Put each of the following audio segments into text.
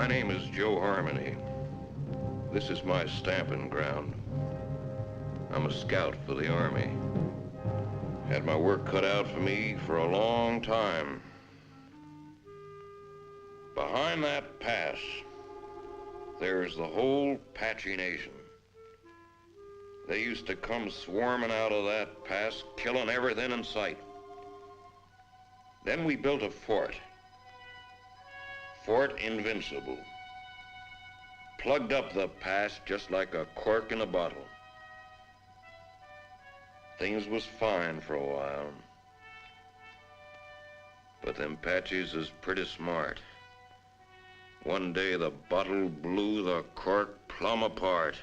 My name is Joe Harmony. This is my stamping ground. I'm a scout for the Army. Had my work cut out for me for a long time. Behind that pass, there's the whole Apache nation. They used to come swarming out of that pass, killing everything in sight. Then we built a fort. Fort Invincible. Plugged up the pass just like a cork in a bottle. Things was fine for a while. But them Apaches is pretty smart. One day the bottle blew the cork plumb apart.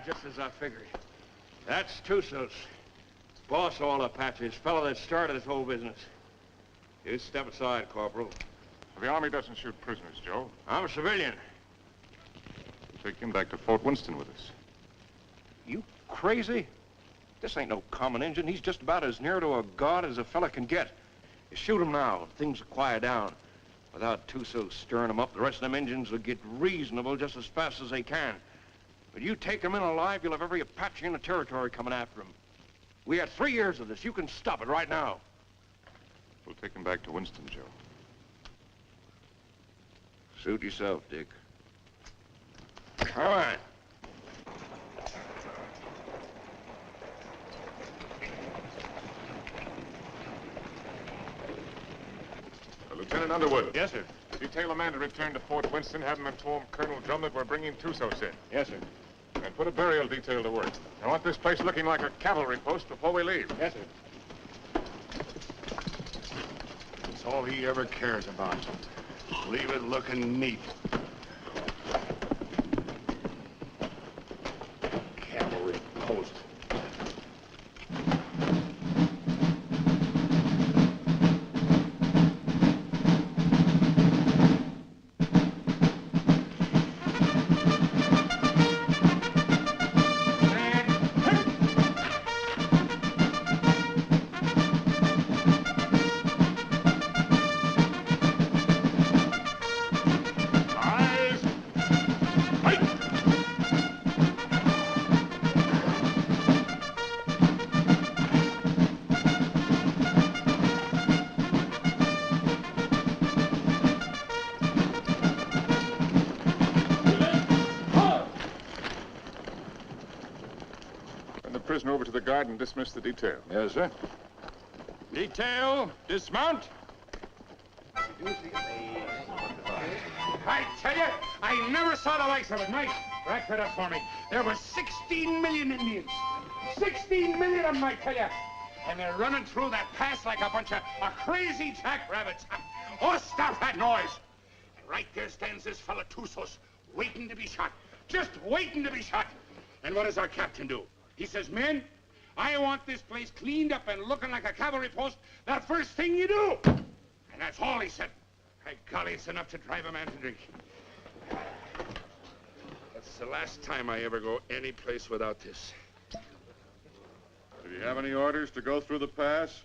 Just as I figured. That's Tusos. Boss of all Apaches, fellow that started this whole business. You step aside, Corporal. The Army doesn't shoot prisoners, Joe. I'm a civilian. We'll take him back to Fort Winston with us. You crazy? This ain't no common Injun. He's just about as near to a god as a fella can get. You shoot him now, things will quiet down. Without Tusos stirring him up, the rest of them Injuns will get reasonable just as fast as they can. But you take him in alive, you'll have every Apache in the territory coming after him. We had 3 years of this. You can stop it right now. We'll take him back to Winston, Joe. Suit yourself, Dick. Come on. Lieutenant Underwood. Yes, sir. Detail a man to return to Fort Winston, have him inform Colonel Drum that we're bringing Tusos in. Yes, sir. And put a burial detail to work. I want this place looking like a cavalry post before we leave. Yes, sir. That's all he ever cares about. Leave it looking neat. Cavalry post. Prisoner over to the guard and dismiss the detail. Yes, sir. Detail, dismount. I tell you, I never saw the likes of it. Mike, rack that up for me. There were 16 million Indians. 16 million of them, I tell you. And they're running through that pass like a bunch of crazy jackrabbits. Oh, stop that noise. And right there stands this fella Tusos, waiting to be shot. Just waiting to be shot. And what does our captain do? He says, men, I want this place cleaned up and looking like a cavalry post the first thing you do. And that's all he said. By golly, it's enough to drive a man to drink. That's the last time I ever go any place without this. Do you have any orders to go through the pass?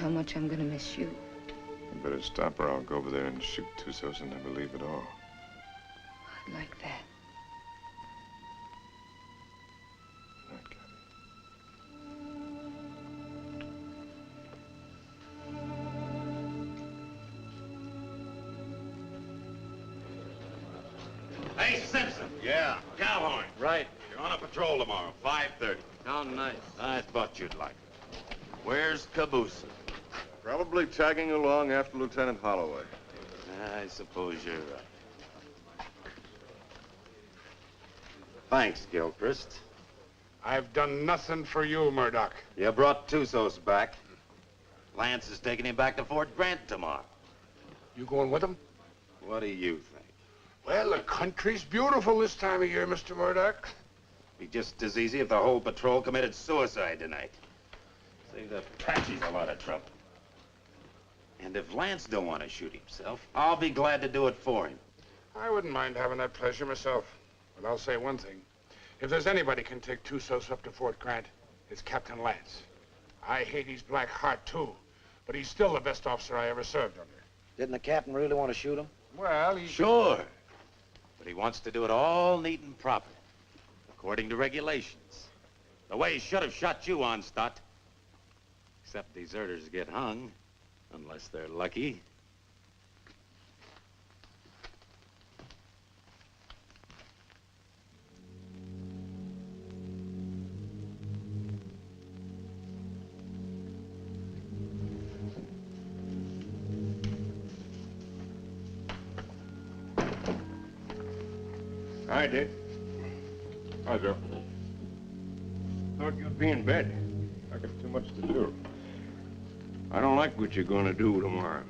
how much I'm gonna miss you. You better stop or I'll go over there and shoot Tusos and never leave at all. I'd like that. Right, Kathy. Hey, Simpson. Yeah? Cowhorn. Right. You're on a patrol tomorrow, 5:30. How nice. I thought you'd like it. Where's Caboose? Probably tagging along after Lieutenant Holloway. I suppose you're right. Thanks, Gilchrist. I've done nothing for you, Murdoch. You brought Tusos back. Lance is taking him back to Fort Grant tomorrow. You going with him? What do you think? Well, the country's beautiful this time of year, Mr. Murdoch. Be just as easy if the whole patrol committed suicide tonight. Save the Apaches a lot of trouble. And if Lance don't want to shoot himself, I'll be glad to do it for him. I wouldn't mind having that pleasure myself. But I'll say one thing. If there's anybody can take Tusos up to Fort Grant, it's Captain Lance. I hate his black heart, too. But he's still the best officer I ever served under. Didn't the captain really want to shoot him? Well, Sure. But he wants to do it all neat and proper, according to regulations. The way he should have shot you on, Stott. Except deserters get hung, unless they're lucky. Hi, Dick. Hi, Joe. Thought you'd be in bed. I got too much to do. I don't like what you're going to do tomorrow.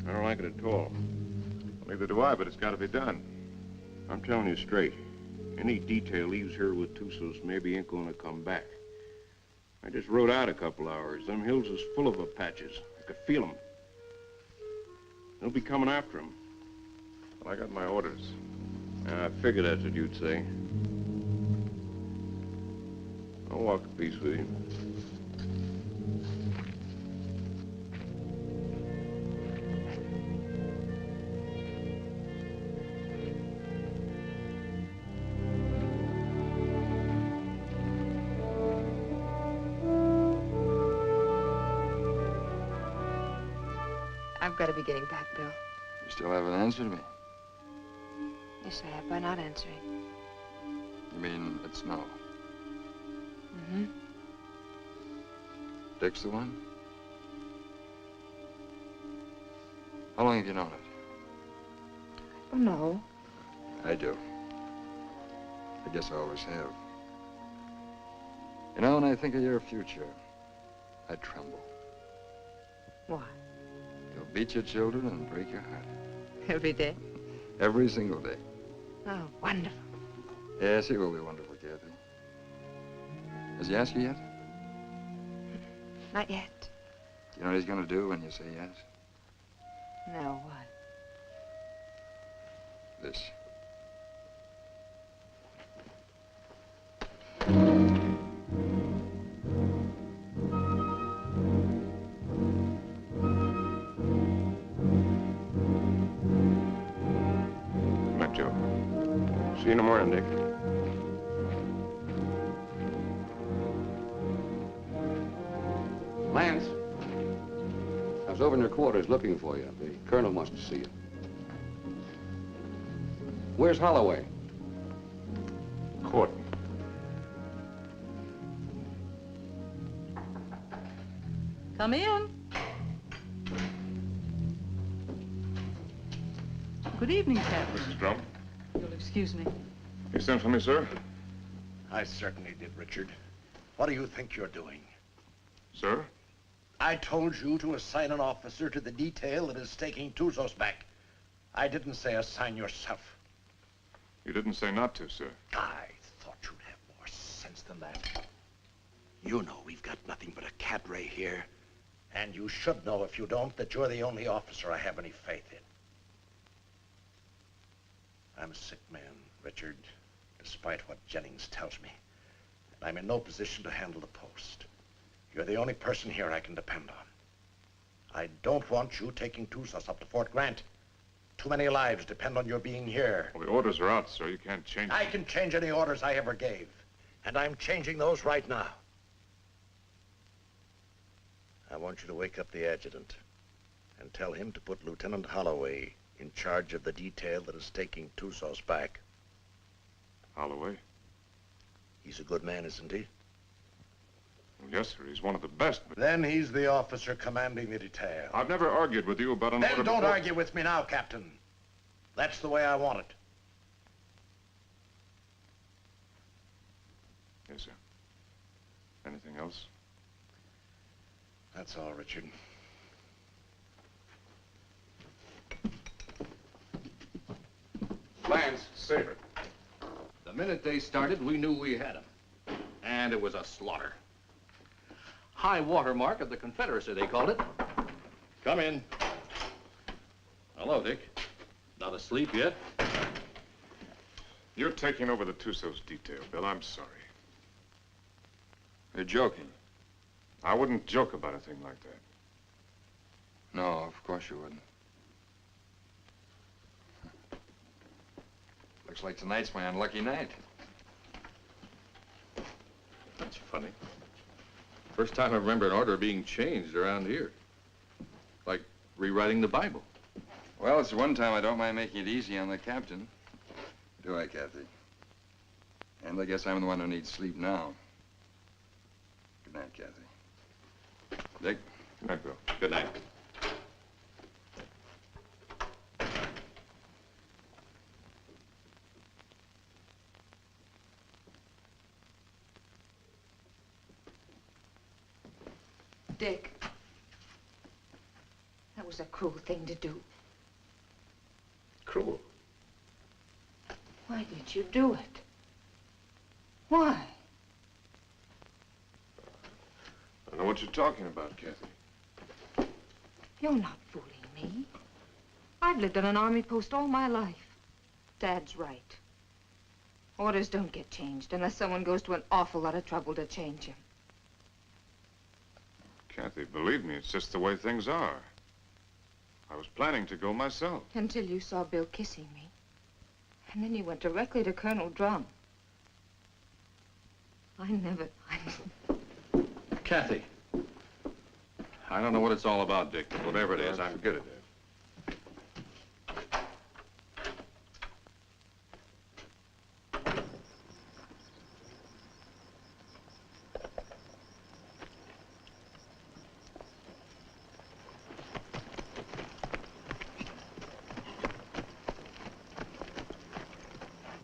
I don't like it at all. Neither do I, but it's got to be done. I'm telling you straight. Any detail leaves here with Tusos maybe ain't going to come back. I just rode out a couple hours. Them hills is full of Apaches. I could feel them. They'll be coming after him. Well, I got my orders. I figured that's what you'd say. I'll walk a piece with you. I've got to be getting back, Bill. You still haven't answered me. Yes, I have by not answering. You mean it's no? Mm-hmm. Dick's the one? How long have you known it? Oh, no. I do. I guess I always have. You know, when I think of your future, I tremble. Why? You'll beat your children and break your heart. Every day? Every single day. Oh, wonderful. Yes, he will be wonderful, Kathy. Has he asked you yet? Not yet. Do you know what he's going to do when you say yes? No, what? This. Joe. See you in the morning, Dick. Lance, I was over in your quarters looking for you. The colonel wants to see you. Where's Holloway? Court. Come in. Good evening, Captain. Mrs. Drum. You'll excuse me. You sent for me, sir? I certainly did, Richard. What do you think you're doing? Sir? I told you to assign an officer to the detail that is taking Tusos back. I didn't say assign yourself. You didn't say not to, sir. I thought you'd have more sense than that. You know we've got nothing but a cadre here. And you should know, if you don't, that you're the only officer I have any faith in. I'm a sick man, Richard, despite what Jennings tells me. And I'm in no position to handle the post. You're the only person here I can depend on. I don't want you taking Tusos up to Fort Grant. Too many lives depend on your being here. Well, the orders are out, sir. You can't change I them. can change any orders I ever gave. And I'm changing those right now. I want you to wake up the adjutant and tell him to put Lieutenant Holloway in charge of the detail that is taking Tusos back. Holloway? He's a good man, isn't he? Well, yes, sir. He's one of the best, but... Then he's the officer commanding the detail. I've never argued with you about an order Then don't before. argue with me now, Captain. That's the way I want it. Yes, sir. Anything else? That's all, Richard. Lance, save it. The minute they started, we knew we had them. And it was a slaughter. High water mark of the Confederacy, they called it. Come in. Hello, Dick. Not asleep yet? You're taking over the Tusos detail, Bill. I'm sorry. You're joking. I wouldn't joke about a thing like that. No, of course you wouldn't. Looks like tonight's my unlucky night. That's funny. First time I remember an order being changed around here. Like rewriting the Bible. Well, it's the one time I don't mind making it easy on the captain. Do I, Kathy? And I guess I'm the one who needs sleep now. Good night, Kathy. Dick? Good night, Bill. Good night. Dick, that was a cruel thing to do. Cruel. Why did you do it? Why? I know what you're talking about, Kathy. You're not fooling me. I've lived on an army post all my life. Dad's right. Orders don't get changed unless someone goes to an awful lot of trouble to change them. Kathy, believe me, it's just the way things are. I was planning to go myself. Until you saw Bill kissing me. And then you went directly to Colonel Drum. Kathy. I don't know what it's all about, Dick, but whatever it is, I'm... Forget it, Dad.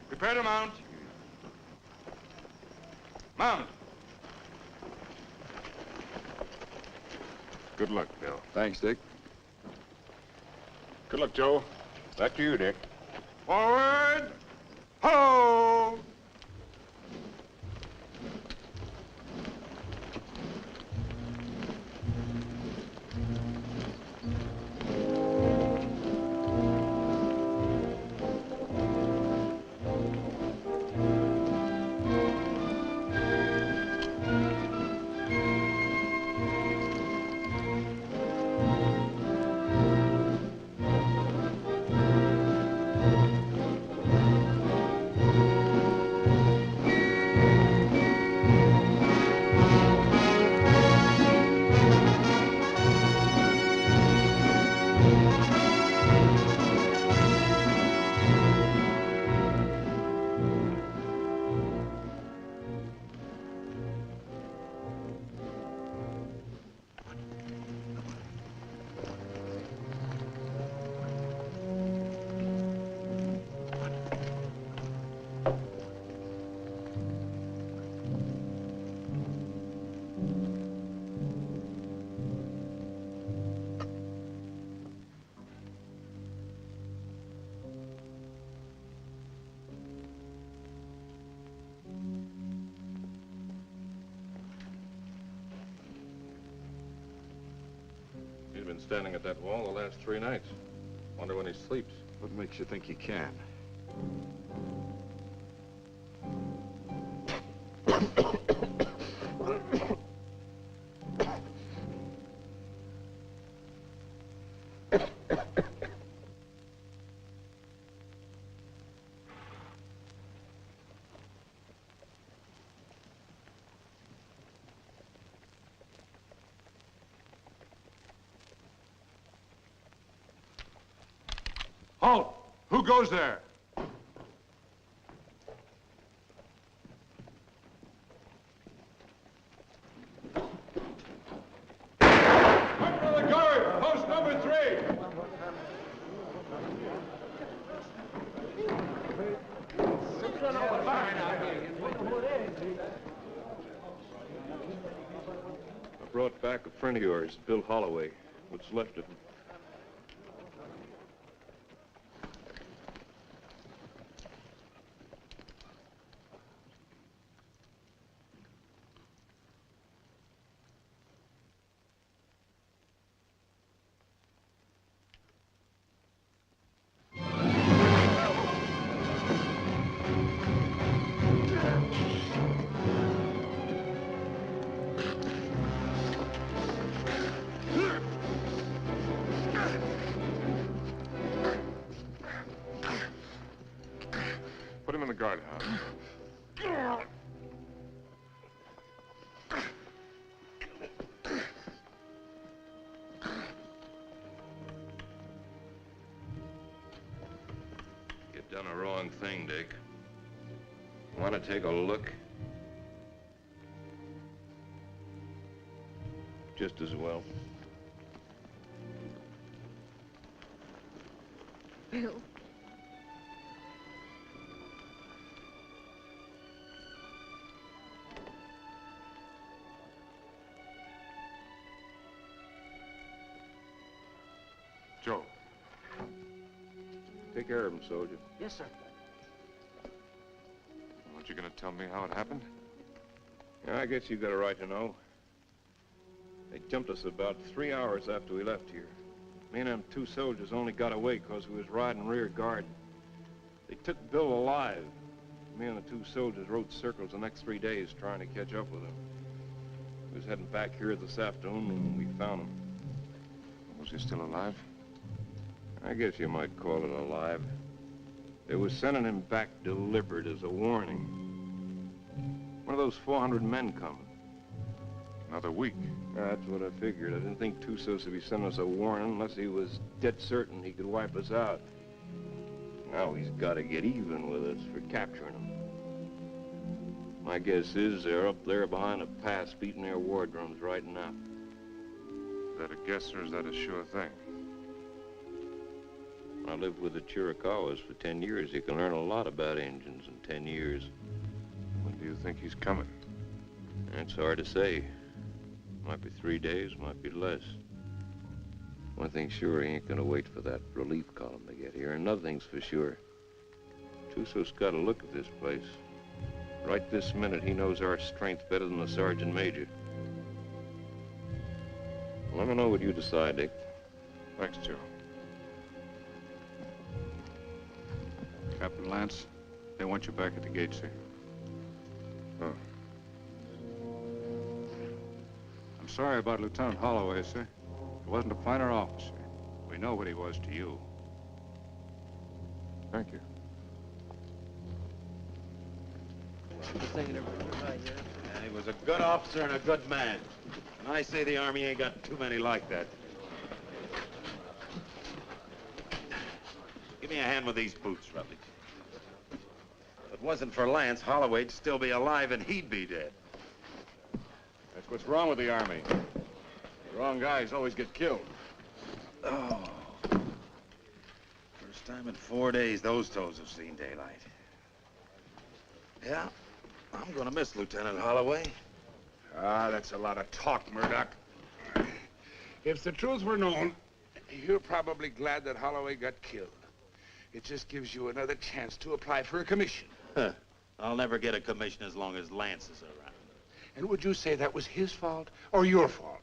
Prepare to mount. Mount. Good luck, Bill. Thanks, Dick. Good luck, Joe. Back to you, Dick. Forward. Ho! He's been standing at that wall the last 3 nights. Wonder when he sleeps. What makes you think you can? Halt! Who goes there? Come for the guard! Post number 3! I brought back a friend of yours, Bill Holloway. What's left of him. Put him in the guardhouse. You've done a wrong thing, Dick. Want to take a look? Just as well. Bill. Joe. Take care of him, soldier. Yes, sir. Aren't you going to tell me how it happened? Yeah, I guess you got a right to know. They jumped us about 3 hours after we left here. Me and them 2 soldiers only got away because we was riding rear guard. They took Bill alive. Me and the 2 soldiers rode circles the next 3 days trying to catch up with him. We was heading back here this afternoon when we found him. Was he still alive? I guess you might call it alive. They was sending him back delivered as a warning. One of those 400 men coming. Another week. That's what I figured. I didn't think Tusos would be sending us a warning unless he was dead certain he could wipe us out. Now he's got to get even with us for capturing him. My guess is they're up there behind a pass beating their war drums right now. Is that a guess or is that a sure thing? I lived with the Chiricahuas for 10 years. You can learn a lot about Indians in 10 years. When do you think he's coming? It's hard to say. Might be 3 days, might be less. One thing's sure, he ain't gonna wait for that relief column to get here. Another thing's for sure. Tusos got a look at this place. Right this minute, he knows our strength better than the sergeant major. Let me know what you decide, Dick. Thanks, Joe. Captain Lance, they want you back at the gate, sir. Oh. I'm sorry about Lieutenant Holloway, sir. He wasn't a finer officer. We know what he was to you. Thank you. Yeah, he was a good officer and a good man. And I say the Army ain't got too many like that. Give me a hand with these boots, Rutledge. If it wasn't for Lance, Holloway'd still be alive and he'd be dead. That's what's wrong with the Army. The wrong guys always get killed. Oh. First time in 4 days those toes have seen daylight. Yeah, I'm gonna miss Lieutenant Holloway. Ah, that's a lot of talk, Murdoch. If the truth were known, you're probably glad that Holloway got killed. It just gives you another chance to apply for a commission. Huh. I'll never get a commission as long as Lance is around. And would you say that was his fault or your fault?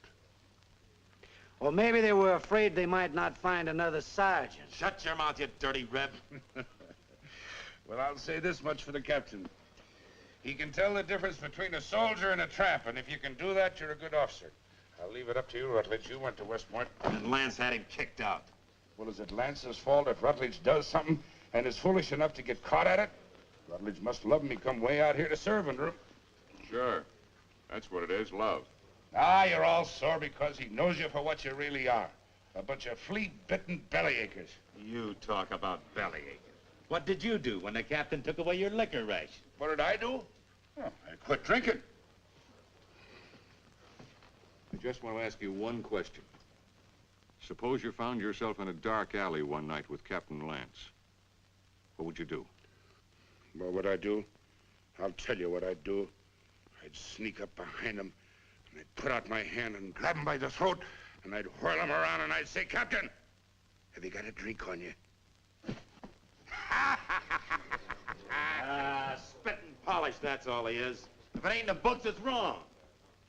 Or maybe they were afraid they might not find another sergeant. Shut your mouth, you dirty reb. Well, I'll say this much for the captain. He can tell the difference between a soldier and a tramp, and if you can do that, you're a good officer. I'll leave it up to you, Rutledge. You went to West Point. And Lance had him kicked out. Well, is it Lance's fault if Rutledge does something and is foolish enough to get caught at it? Rutledge must love him. He come way out here to serve under him. Sure. That's what it is, love. Ah, you're all sore because he knows you for what you really are. A bunch of flea-bitten bellyachers. You talk about bellyachers. What did you do when the captain took away your liquor ration? What did I do? Oh, I quit drinking. I just want to ask you one question. Suppose you found yourself in a dark alley one night with Captain Lance. What would you do? What would I do? I'll tell you what I'd do. I'd sneak up behind him, and I'd put out my hand and grab him by the throat, and I'd whirl him around, and I'd say, Captain, have you got a drink on you? Spit and polish, that's all he is. If it ain't in the books, it's wrong.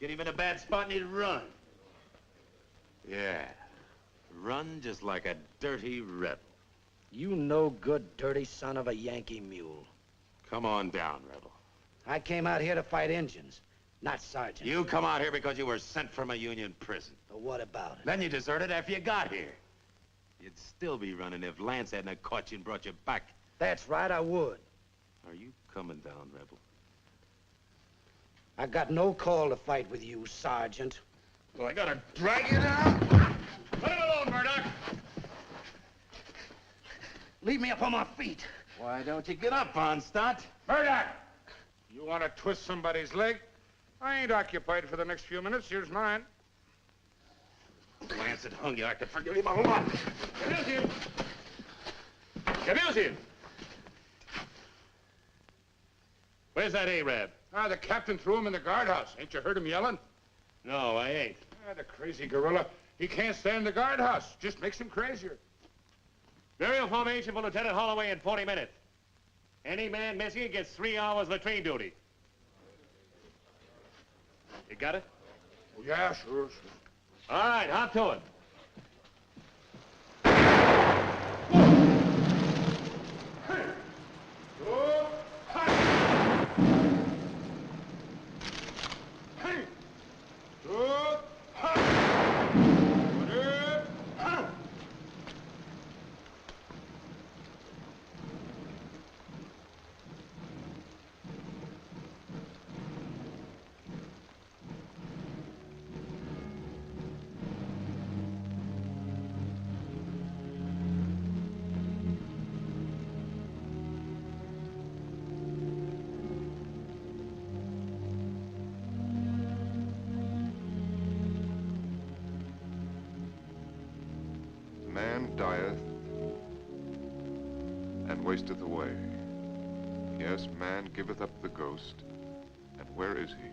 Get him in a bad spot and he'd run. Yeah, run just like a dirty rebel. You no good, dirty son of a Yankee mule. Come on down, rebel. I came out here to fight Injuns, not sergeants. You come out here because you were sent from a Union prison. But what about it? Then you deserted after you got here. You'd still be running if Lance hadn't caught you and brought you back. That's right, I would. Are you coming down, rebel? I got no call to fight with you, Sergeant. Well, I gotta drag you down? Let him alone, Murdoch! Leave me up on my feet. Why don't you get up, Onstott? Murdoch! You want to twist somebody's leg? I ain't occupied for the next few minutes. Here's mine. Lance had hung you. I could forgive him a lot. Abuse him! Abuse him! Where's that Arab? The captain threw him in the guardhouse. Ain't you heard him yelling? No, I ain't. The crazy gorilla. He can't stand the guardhouse. Just makes him crazier. Burial formation for Lieutenant Holloway in 40 minutes. Any man missing gets 3 hours latrine duty. You got it? Oh, yeah, sure. All right, hop to it. Man dieth and wasteth away. Yes, man giveth up the ghost, and where is he?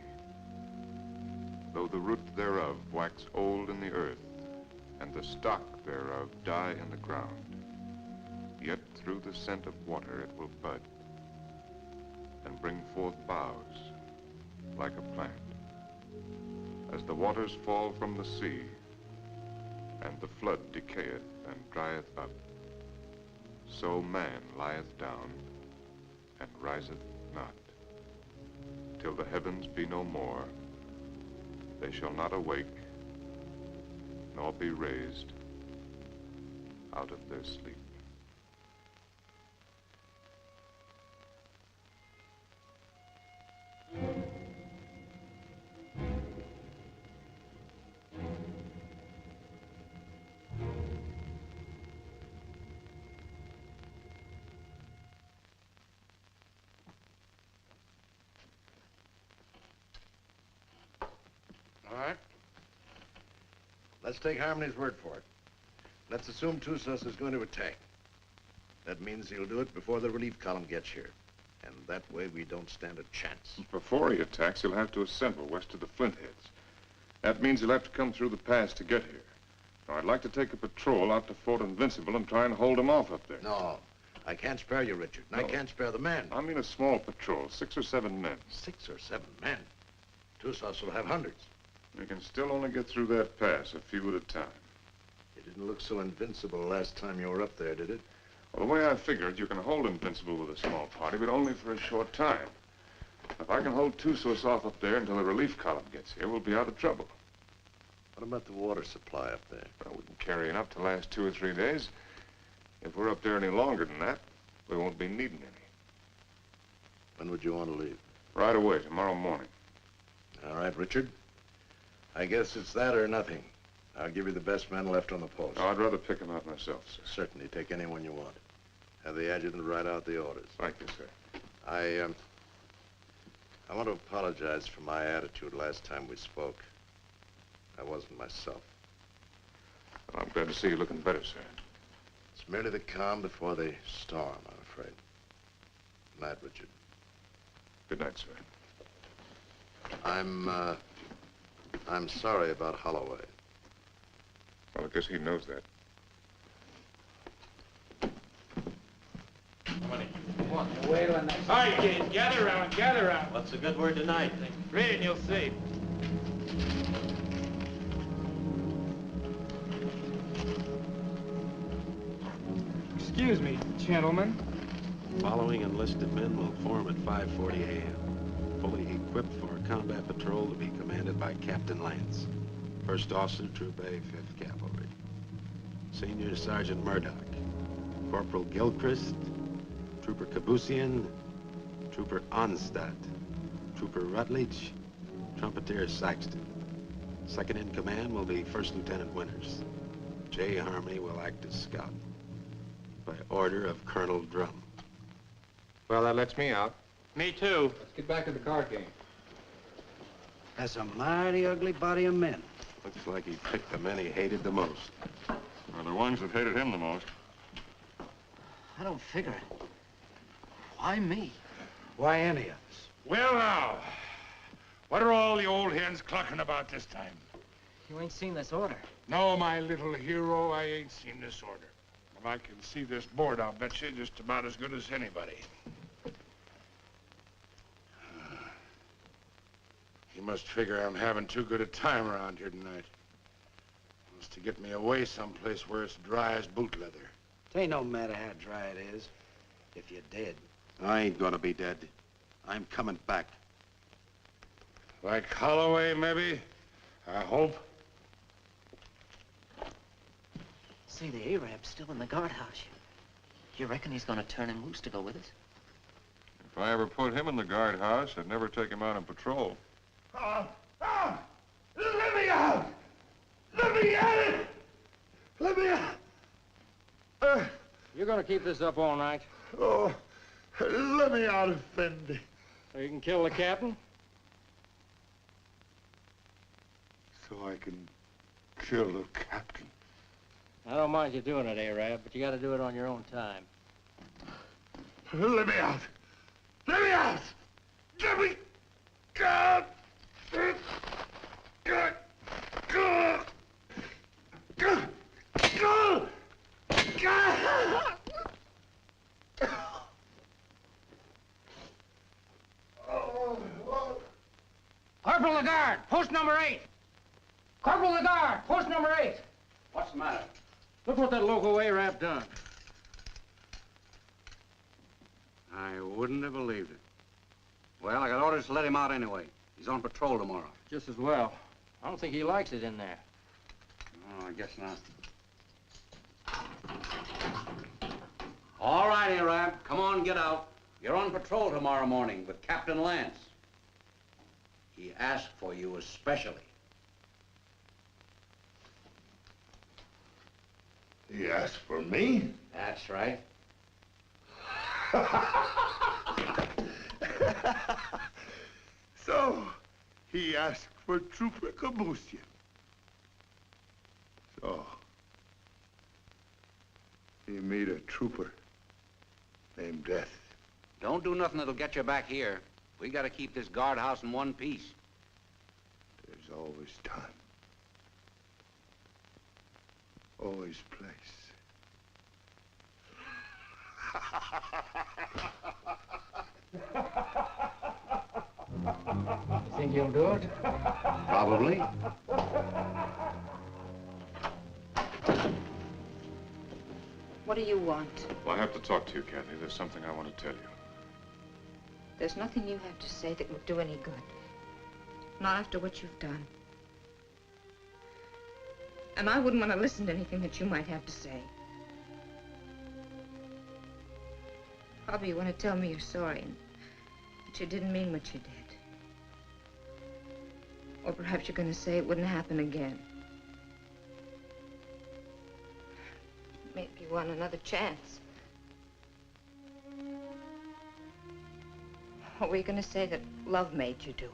Though the root thereof wax old in the earth, and the stock thereof die in the ground, yet through the scent of water it will bud, and bring forth boughs like a plant. As the waters fall from the sea, and the flood decayeth and drieth up, so man lieth down and riseth not. Till the heavens be no more, they shall not awake, nor be raised out of their sleep. All right. Let's take Harmony's word for it. Let's assume Tusos is going to attack. That means he'll do it before the relief column gets here. And that way we don't stand a chance. Before he attacks, he'll have to assemble west of the Flintheads. That means he'll have to come through the pass to get here. Now, I'd like to take a patrol out to Fort Invincible and try and hold him off up there. No, I can't spare you, Richard. And I can't spare the men. I mean a small patrol, 6 or 7 men. 6 or 7 men? Tusos will have hundreds. We can still only get through that pass, a few at a time. It didn't look so invincible last time you were up there, did it? Well, the way I figured, you can hold Invincible with a small party, but only for a short time. If I can hold Tusos off up there until the relief column gets here, we'll be out of trouble. What about the water supply up there? Well, we can carry enough to last 2 or 3 days. If we're up there any longer than that, we won't be needing any. When would you want to leave? Right away, tomorrow morning. All right, Richard. I guess it's that or nothing. I'll give you the best man left on the post. Oh, I'd rather pick him out myself, sir. Certainly, take anyone you want. Have the adjutant write out the orders. Thank you, sir. I want to apologize for my attitude last time we spoke. I wasn't myself. Well, I'm glad to see you looking better, sir. It's merely the calm before the storm, I'm afraid. Good night, Richard. Good night, sir. I'm sorry about Holloway. Well, I guess he knows that. All right, kids, gather around, gather around. What's the good word tonight? Read and you'll see. Excuse me, gentlemen. Following enlisted men will form at 5:40 a.m. Fully equipped for a combat patrol to be commanded by Captain Lance, First Officer, Troop A, 5th Cavalry. Senior Sergeant Murdoch, Corporal Gilchrist, Trooper Kabusian, Trooper Onstadt, Trooper Rutledge, Trumpeter Saxton. Second in command will be First Lieutenant Winters. J. Harmony will act as scout. By order of Colonel Drum. Well, that lets me out. Me too. Let's get back to the card game. That's a mighty ugly body of men. Looks like he picked the men he hated the most. Well, the ones that hated him the most. I don't figure it. Why me? Why any of us? Well, now, what are all the old hens clucking about this time? You ain't seen this order. No, my little hero, I ain't seen this order. And I can see this board, I'll bet you, just about as good as anybody. You must figure I'm having too good a time around here tonight. Wants to get me away someplace where it's dry as boot leather. It ain't no matter how dry it is, if you're dead. I ain't gonna be dead. I'm coming back. Like Holloway, maybe? I hope. See, the Arab's still in the guardhouse. You reckon he's gonna turn him loose to go with us? If I ever put him in the guardhouse, I'd never take him out on patrol. Let me out! Let me out! Let me out! You're gonna keep this up all night? Oh, let me out, Effendi. So you can kill the captain? So I can kill the captain. I don't mind you doing it, Arab, but you gotta do it on your own time. Let me out! Let me out! Let me out! Corporal Lagarde, post number 8. Corporal Lagarde, post number 8. What's the matter? Look what that local Arab done. I wouldn't have believed it. Well, I got orders to let him out anyway. He's on patrol tomorrow. Just as well. I don't think he likes it in there. Oh, I guess not. All right, Arab, come on, get out. You're on patrol tomorrow morning with Captain Lance. He asked for you especially. He asked for me? That's right. So, he asked for Trooper Kabusian. So, he meet a trooper named Death. Don't do nothing that'll get you back here. We gotta keep this guardhouse in one piece. There's always time. Always place. You think you'll do it? Probably. What do you want? Well, I have to talk to you, Kathy. There's something I want to tell you. There's nothing you have to say that would do any good. Not after what you've done. And I wouldn't want to listen to anything that you might have to say. Probably you want to tell me you're sorry and that you didn't mean what you did. Or perhaps you're going to say it wouldn't happen again. want another chance. Or were you going to say that love made you do it?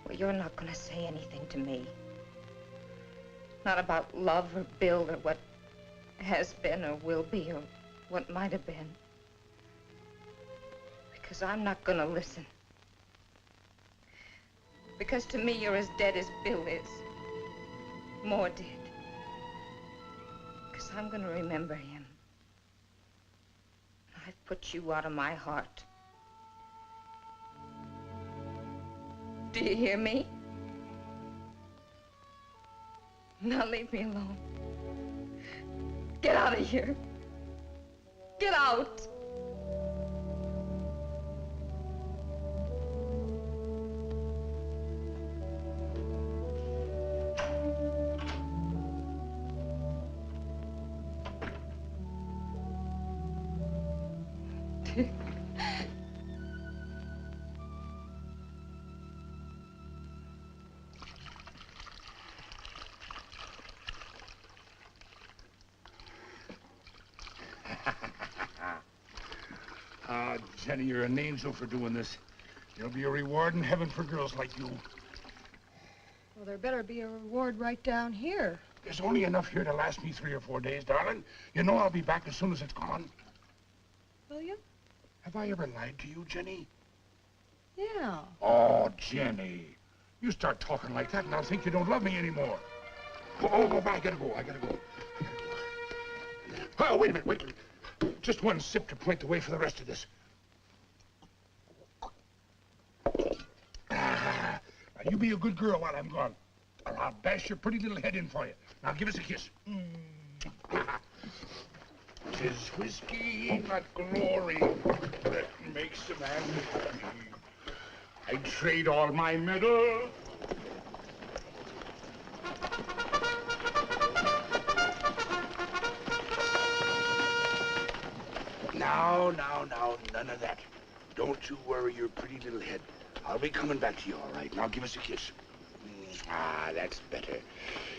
Well, you're not going to say anything to me. Not about love or Bill or what has been or will be or what might have been. Because I'm not going to listen. Because to me, you're as dead as Bill is. More dead. Because I'm going to remember him. I've put you out of my heart. Do you hear me? Now leave me alone. Get out of here. Get out. Ah, Jenny, you're an angel for doing this. There'll be a reward in heaven for girls like you. Well, there better be a reward right down here. There's only enough here to last me 3 or 4 days, darling. You know I'll be back as soon as it's gone. Will you? Have I ever lied to you, Jenny? Yeah. Oh, Jenny. You start talking like that and I'll think you don't love me anymore. Oh, I gotta go. Oh, wait a minute. Just one sip to point the way for the rest of this. Now, you be a good girl while I'm gone, or I'll bash your pretty little head in for you. Now, give us a kiss. 'Tis whiskey, not glory, that makes a man happy. I'd trade all my medal. Now, none of that. Don't you worry your pretty little head. I'll be coming back to you, all right? Now give us a kiss. Ah, that's better.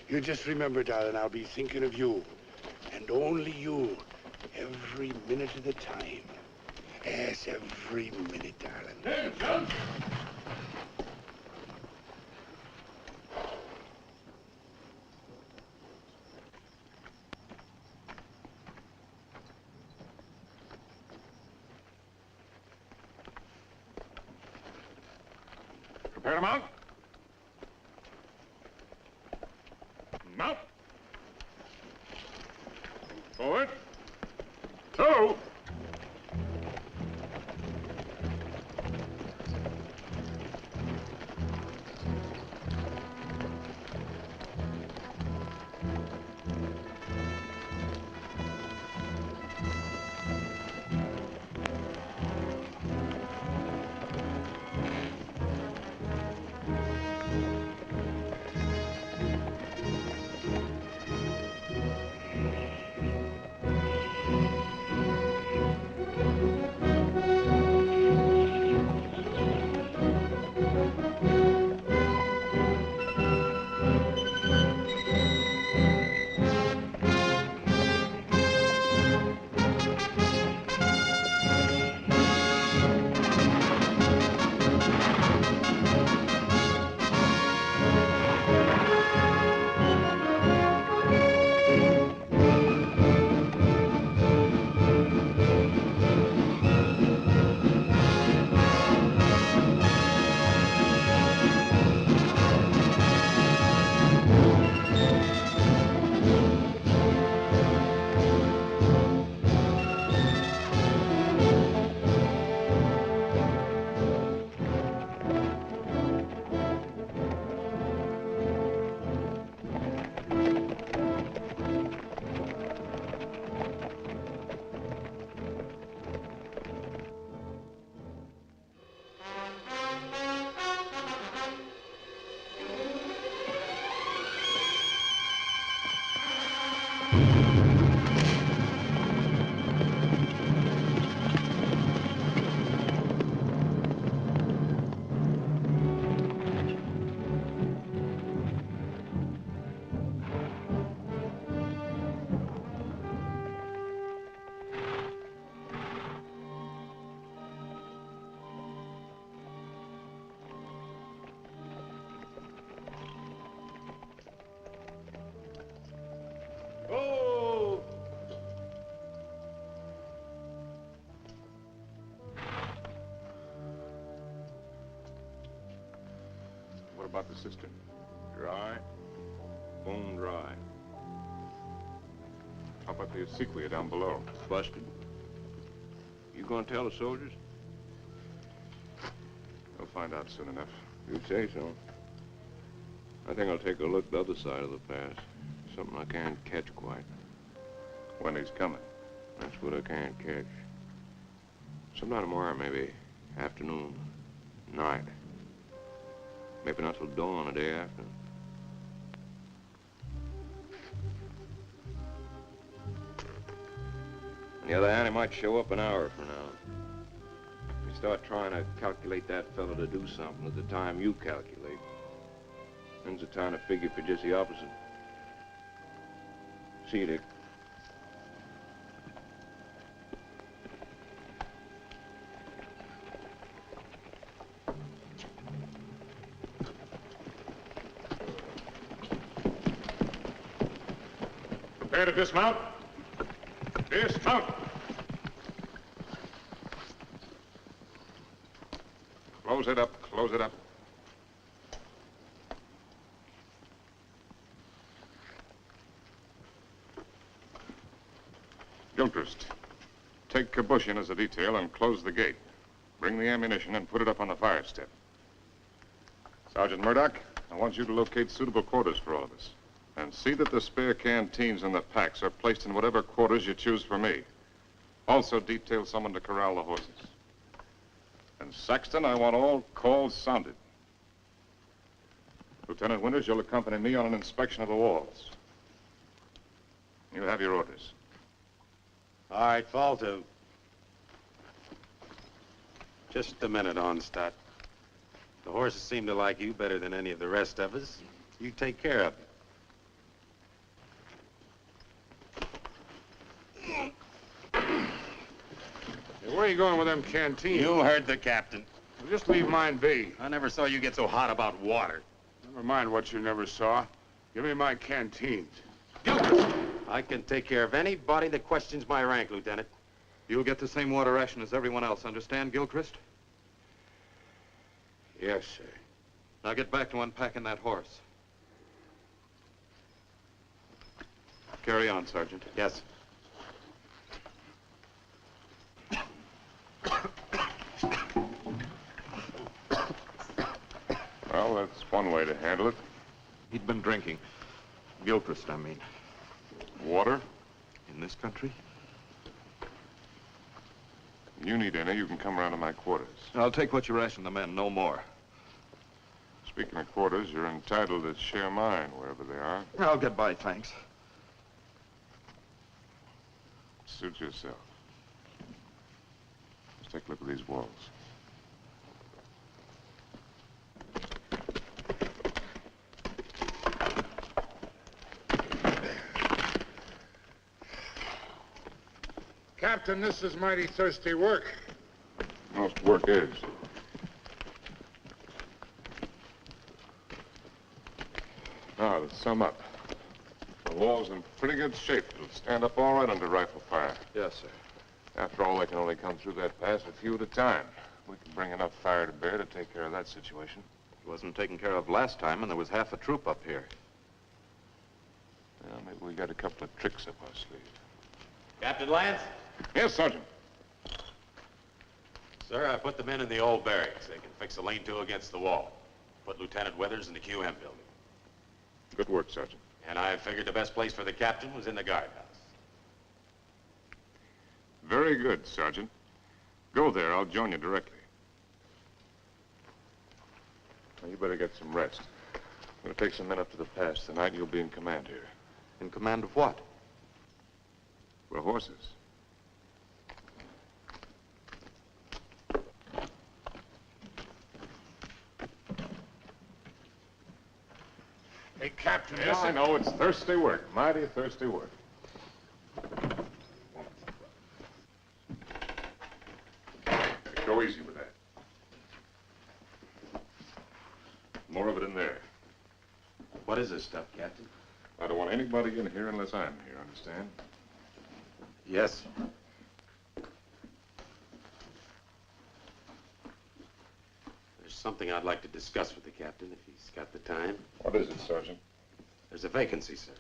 You just remember, darling, I'll be thinking of you. And only you. Every minute of the time. Yes, every minute, darling. Hey, John. Prepare to mount. Mount. Forward. Two. about the cistern? Dry. Bone dry. How about the acequia down below? Busted. You gonna tell the soldiers? We'll find out soon enough. You say so. I think I'll take a look the other side of the pass. Something I can't catch quite. When he's coming. That's what I can't catch. Sometime tomorrow, maybe. Afternoon. Night. Maybe not till dawn the day after. On the other hand, he might show up an hour from now. You start trying to calculate that fellow to do something at the time you calculate. Then's the time to figure for just the opposite. See you, Dick. Prepare to dismount. Dismount. Close it up. Close it up. Gilchrist, take Kabushin as a detail and close the gate. Bring the ammunition and put it up on the fire step. Sergeant Murdoch, I want you to locate suitable quarters for all of us. And see that the spare canteens and the packs are placed in whatever quarters you choose for me. Also detail someone to corral the horses. And Saxton, I want all calls sounded. Lieutenant Winters, you'll accompany me on an inspection of the walls. You have your orders. All right, fall to. Just a minute, Onstadt. The horses seem to like you better than any of the rest of us. You take care of them. Hey, where are you going with them canteens? You heard the captain. Well, just leave mine be. I never saw you get so hot about water. Never mind what you never saw. Give me my canteens. I can take care of anybody that questions my rank, Lieutenant. You'll get the same water ration as everyone else, understand, Gilchrist? Yes, sir. Now get back to unpacking that horse. Carry on, Sergeant. Yes. Well, that's one way to handle it. He'd been drinking. Gilchrist, I mean. Water? In this country? You need any, you can come around to my quarters. I'll take what you ration the men, no more. Speaking of quarters, you're entitled to share mine, wherever they are. I'll get by, thanks. Suit yourself. Let's take a look at these walls. Captain, this is mighty thirsty work. Most work is. Now, to sum up. The wall's in pretty good shape. It'll stand up all right under rifle fire. Yes, sir. After all, they can only come through that pass a few at a time. We can bring enough fire to bear to take care of that situation. It wasn't taken care of last time, and there was half a troop up here. Well, maybe we got a couple of tricks up our sleeve. Captain Lance? Yes, Sergeant. Sir, I put the men in the old barracks. They can fix a lean-to against the wall. Put Lieutenant Withers in the QM building. Good work, Sergeant. And I figured the best place for the captain was in the guardhouse. Very good, Sergeant. Go there. I'll join you directly. Now, you better get some rest. I'm going to take some men up to the pass tonight. You'll be in command here. In command of what? For horses. Hey, Captain. Yes, I know. It's thirsty work. Mighty thirsty work. Go easy with that. More of it in there. What is this stuff, Captain? I don't want anybody in here unless I'm here, understand? Yes. There's something I'd like to discuss with the captain if he's got the time. What is it, Sergeant? There's a vacancy, sir,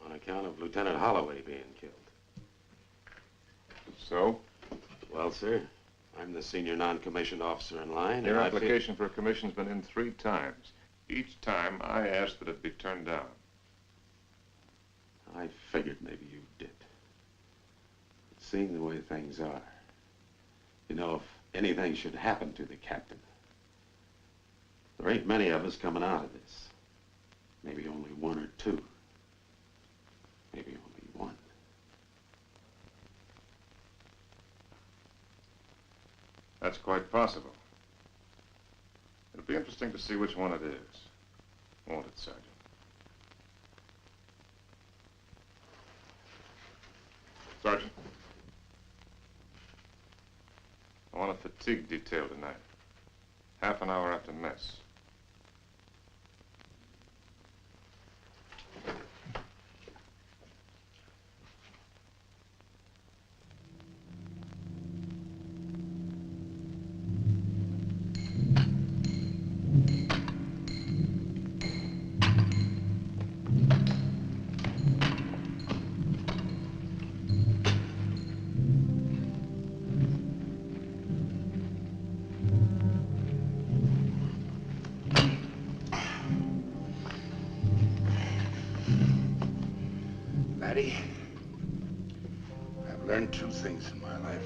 on account of Lieutenant Holloway being killed. So? Well, sir, I'm the senior non-commissioned officer in line. Your application for a commission's been in 3 times. Each time, I asked that it be turned down. I figured maybe you did. But seeing the way things are, you know, if anything should happen to the captain, there ain't many of us coming out of this. Maybe only 1 or 2. Maybe only 1. That's quite possible. It'll be interesting to see which one it is. Won't it, Sergeant? Sergeant. I want a fatigue detail tonight. Half an hour after mess. I've learned 2 things in my life.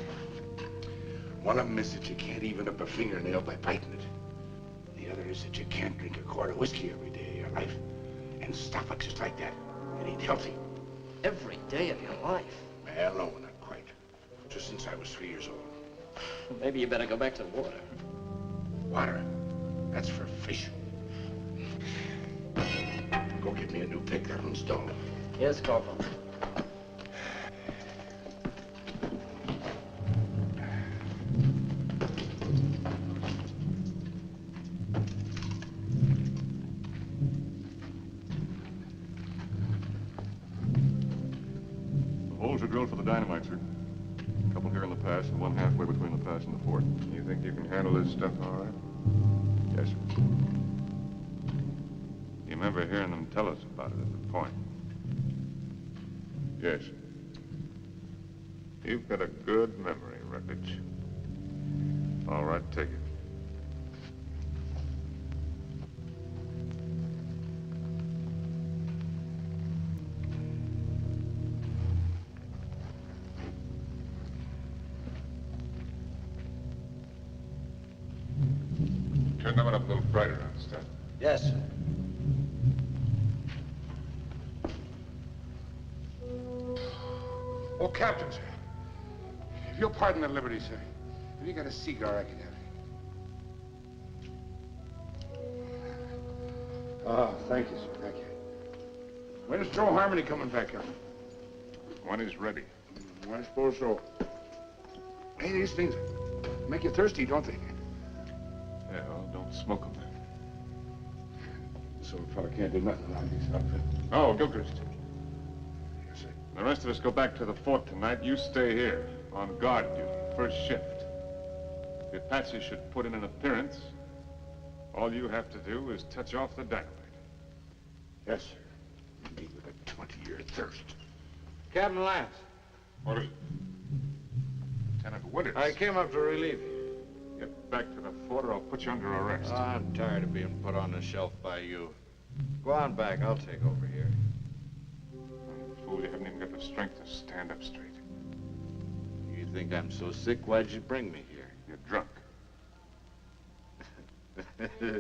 One of them is that you can't even up a fingernail by biting it. The other is that you can't drink a quart of whiskey every day of your life and stop it just like that. It ain't healthy. Every day of your life? Well, no, not quite. Just since I was 3 years old. Maybe you better go back to the water. Water? That's for fish. Go get me a new pick. That one's dull. Yes, Corporal. The holes are drilled for the dynamite, sir. A couple here in the pass and one halfway between the pass and the fort. You think you can handle this stuff all right? Yes, sir. You remember hearing them tell us about it at the point? Yes. You've got a good memory, Rutledge. All right, take it. Turn that one up a little brighter, understand? Yes, sir. Oh, Captain, sir. If you'll pardon the liberty, sir. Have you got a cigar I can have? Oh, thank you, sir. Thank you. When's Joe Harmony coming back up? When he's ready. I suppose so. Hey, these things make you thirsty, don't they? Yeah, well, don't smoke them. This old fella can't do nothing around these outfit. Oh, Gilchrist. Yes, sir. The rest of us go back to the fort tonight. You stay here, on guard duty, first shift. If the Apaches should put in an appearance, all you have to do is touch off the dynamite. Yes, sir. Me with a 20-year thirst. Captain Lance. What is it? Lieutenant Winters. I came up to relieve you. Get back to the fort or I'll put you under arrest. I'm tired of being put on the shelf by you. Go on back. I'll take over here. Fool, you haven't even got the strength to stand up straight. You think I'm so sick? Why'd you bring me here? You're drunk.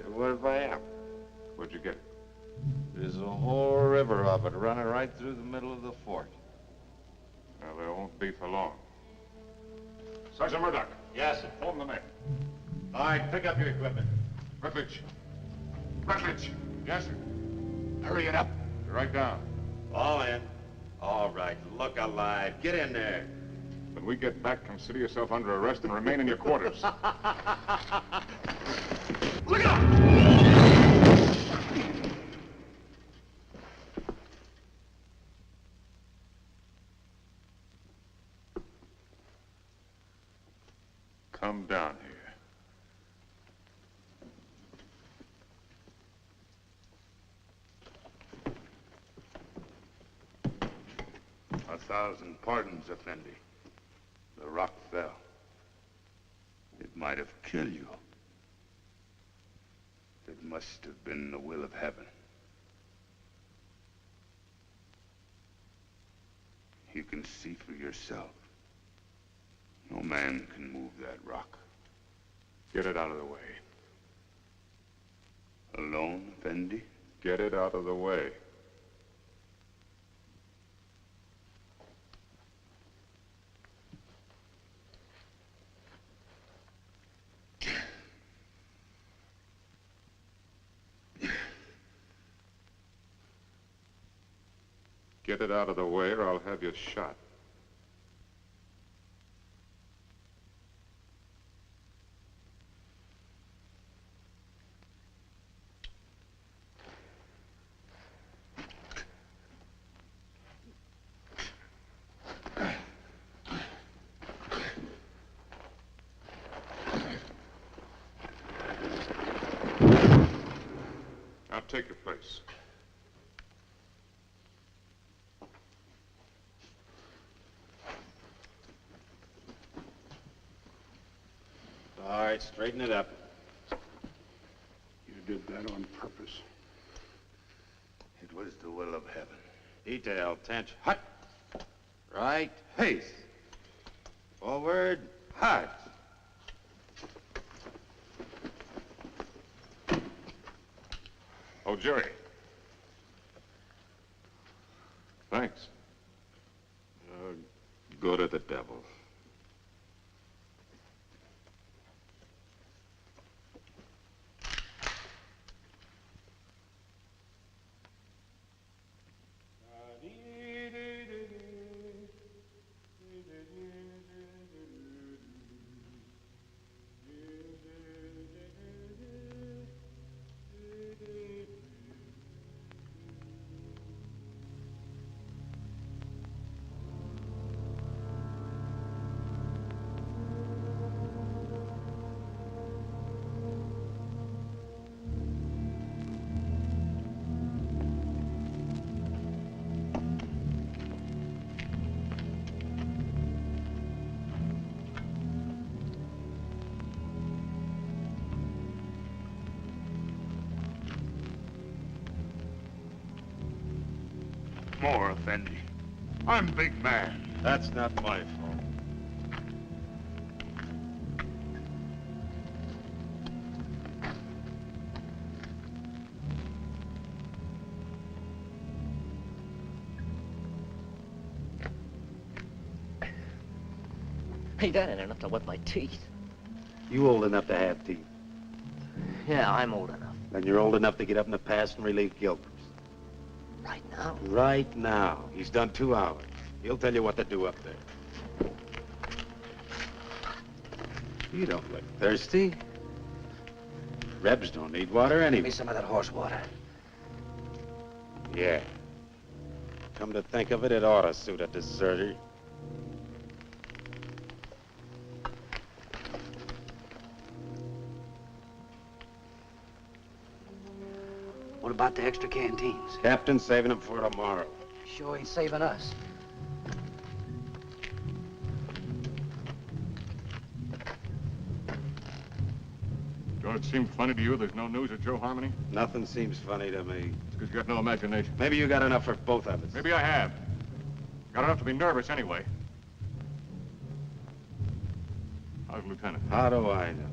What if I am? Where'd you get it? There's a whole river of it running right through the middle of the fort. Well, there won't be for long. Sergeant Murdoch. Yes, sir. Hold the men. All right, pick up your equipment. Rutledge. Rutledge. Yes, sir. Hurry it up. You're right down. All in. All right, look alive. Get in there. When we get back, consider yourself under arrest and remain in your quarters. Look out! Come down here. 1,000 pardons, Effendi. The rock fell. It might have killed you. It must have been the will of heaven. You can see for yourself. No man can move that rock. Get it out of the way. Alone, Effendi? Get it out of the way. Get it out of the way or I'll have you shot. Now take your place. All right, straighten it up. You did that on purpose. It was the will of heaven. Detail, attention. Hut. Right, haste. Forward, hut. Oh, Jerry. Thanks. Go to the devil. More, Effendi. I'm big man. That's not my fault. Hey, that ain't enough to wet my teeth. You old enough to have teeth. Yeah, I'm old enough. And you're old enough to get up in the past and relieve Gilchrist. Right now? Right now. He's done 2 hours. He'll tell you what to do up there. You don't look thirsty. Rebs don't need water anyway. Give me some of that horse water. Yeah. Come to think of it, it ought to suit a deserter. What about the extra canteens? Captain's saving them for tomorrow. Sure ain't saving us. Don't it seem funny to you there's no news of Joe Harmony? Nothing seems funny to me. It's because you got no imagination. Maybe you got enough for both of us. Maybe I have. Got enough to be nervous anyway. How's Lieutenant? How do I know?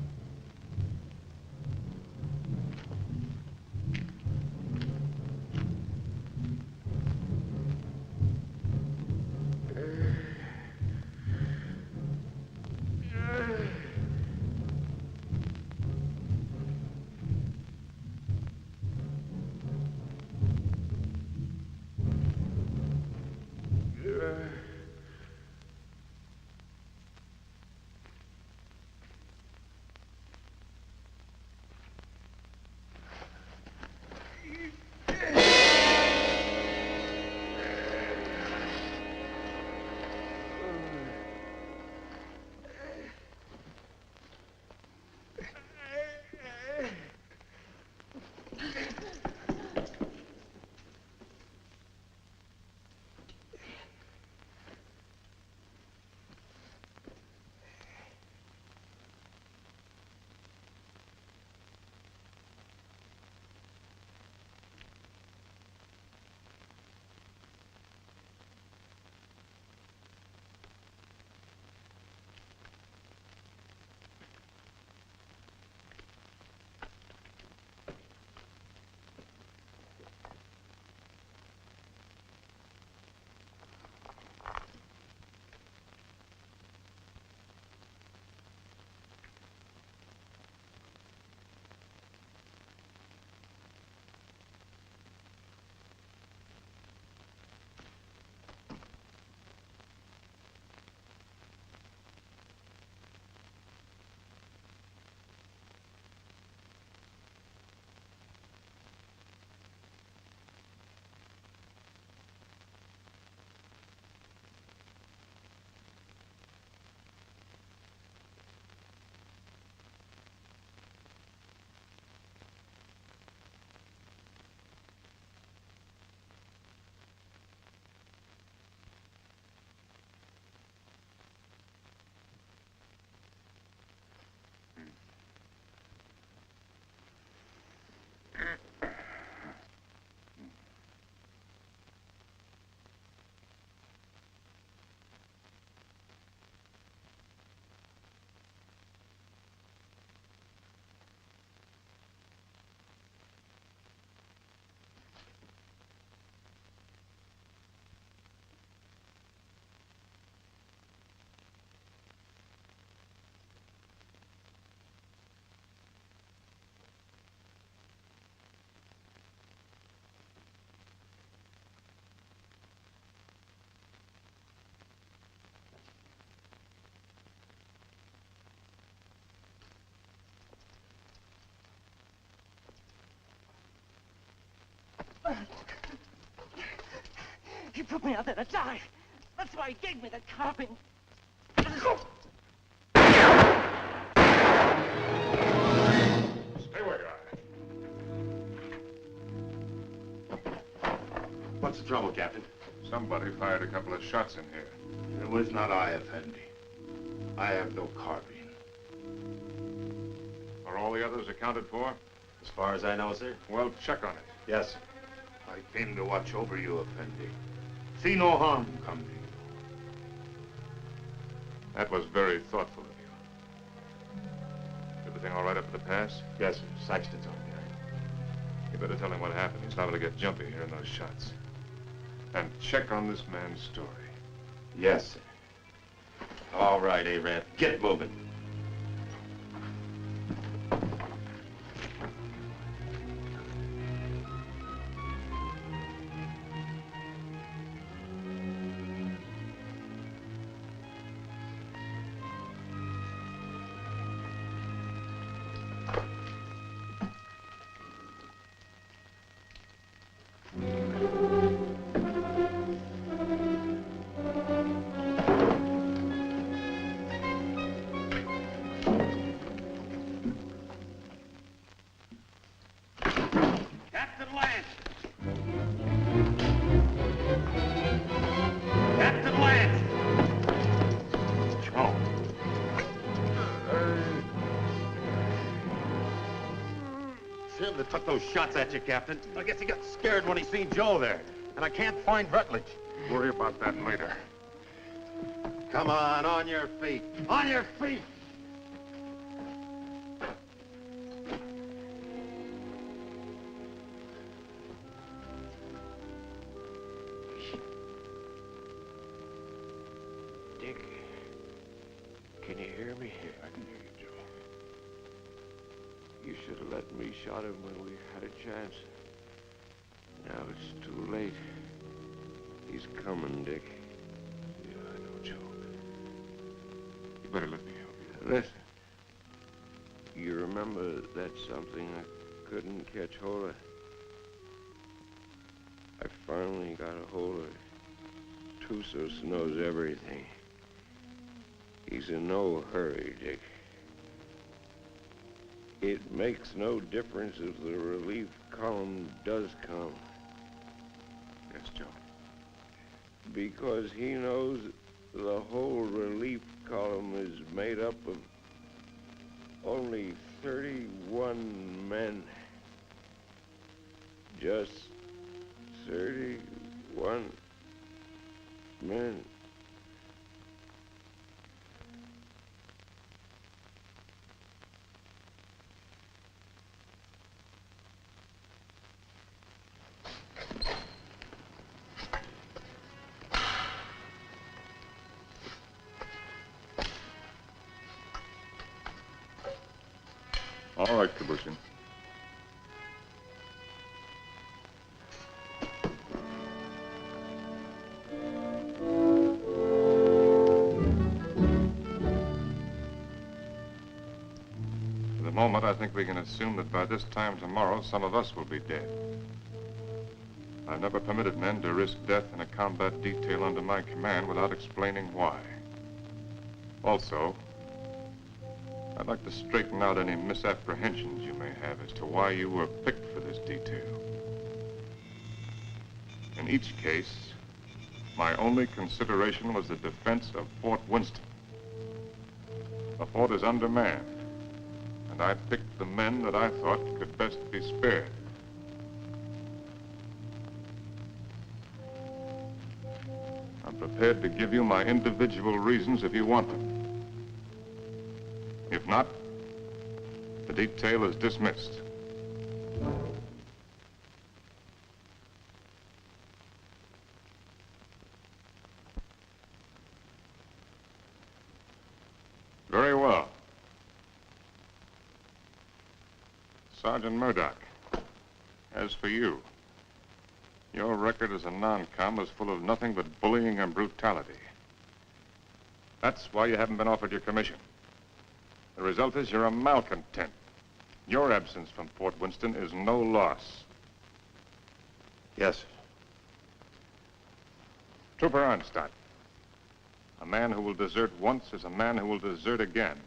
He put me out there to die. That's why he gave me the carping. Stay where you are. What's the trouble, Captain? Somebody fired a couple of shots in here. It was not I, Effendi. I have no carbine. Are all the others accounted for? As far as I know, sir. Well, check on it. Yes, sir. I came to watch over you, Effendi. See no harm come to you. That was very thoughtful of you. Everything all right up at the pass? Yes, sir. Saxton's on behind. You better tell him what happened. He's liable to get jumpy hearing those shots. And check on this man's story. Yes, sir. All right, Arab. Get moving. Captain Lance! Captain Lance! Joe. Sim that took those shots at you, Captain. I guess he got scared when he seen Joe there. And I can't find Rutledge. Worry about that later. Come on your feet. On your feet! Dick, can you hear me? Yeah, I can hear you, Joe. You should have let me shot him when we had a chance. Now it's too late. He's coming, Dick. Yeah, I know, Joe. You better let me help you. Listen. You remember that something I couldn't catch hold of? I finally got a hold of it. Tusos knows everything. He's in no hurry, Dick. It makes no difference if the relief column does come. Yes, Joe. Because he knows the whole relief column is made up of only 31 men. Just 31 men. All right, Kabushin. For the moment, I think we can assume that by this time tomorrow, some of us will be dead. I've never permitted men to risk death in a combat detail under my command without explaining why. Also, I'd like to straighten out any misapprehensions you may have as to why you were picked for this detail. In each case, my only consideration was the defense of Fort Winston. The fort is undermanned, and I picked the men that I thought could best be spared. I'm prepared to give you my individual reasons if you want them. If not, the detail is dismissed. Very well. Sergeant Murdoch, as for you, your record as a non-com is full of nothing but bullying and brutality. That's why you haven't been offered your commission. The result is you're a malcontent. Your absence from Fort Winston is no loss. Yes, sir. Trooper Arnstadt. A man who will desert once is a man who will desert again,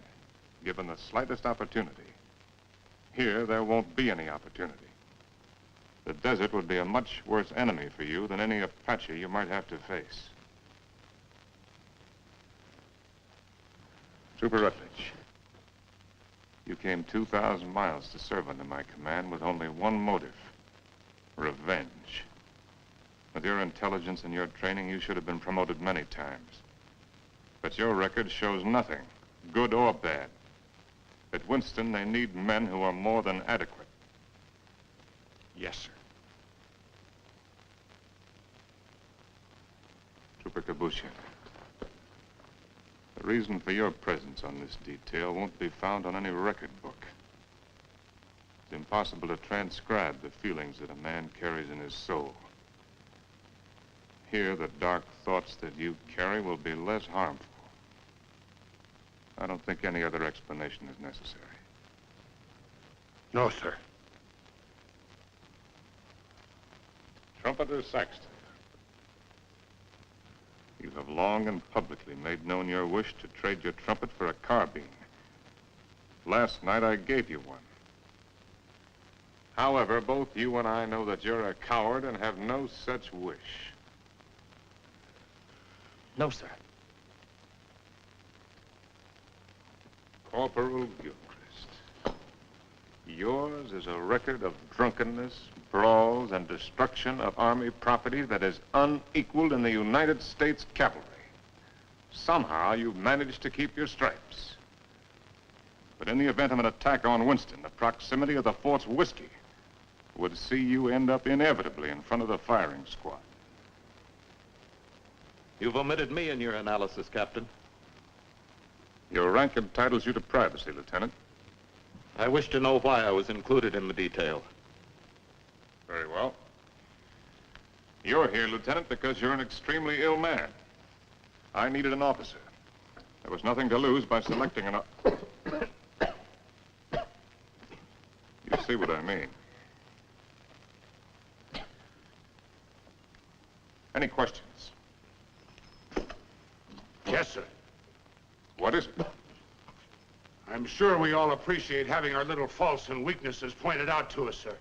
given the slightest opportunity. Here, there won't be any opportunity. The desert would be a much worse enemy for you than any Apache you might have to face. Trooper Rutledge, you came 2,000 miles to serve under my command with only one motive: revenge. With your intelligence and your training, you should have been promoted many times. But your record shows nothing, good or bad. At Winston, they need men who are more than adequate. Yes, sir. Trooper Kabushin, the reason for your presence on this detail won't be found on any record book. It's impossible to transcribe the feelings that a man carries in his soul. Here, the dark thoughts that you carry will be less harmful. I don't think any other explanation is necessary. No, sir. Trumpeter Saxton, you have long and publicly made known your wish to trade your trumpet for a carbine. Last night, I gave you one. However, both you and I know that you're a coward and have no such wish. No, sir. Corporal Gilchrist, yours is a record of drunkenness, brawls, and destruction of Army property that is unequaled in the United States cavalry. Somehow, you've managed to keep your stripes. But in the event of an attack on Winston, the proximity of the fort's whiskey would see you end up inevitably in front of the firing squad. You've omitted me in your analysis, Captain. Your rank entitles you to privacy, Lieutenant. I wish to know why I was included in the detail. Very well. You're here, Lieutenant, because you're an extremely ill man. I needed an officer. There was nothing to lose by selecting an... You see what I mean. Any questions? Yes, sir. What is it? I'm sure we all appreciate having our little faults and weaknesses pointed out to us, sir.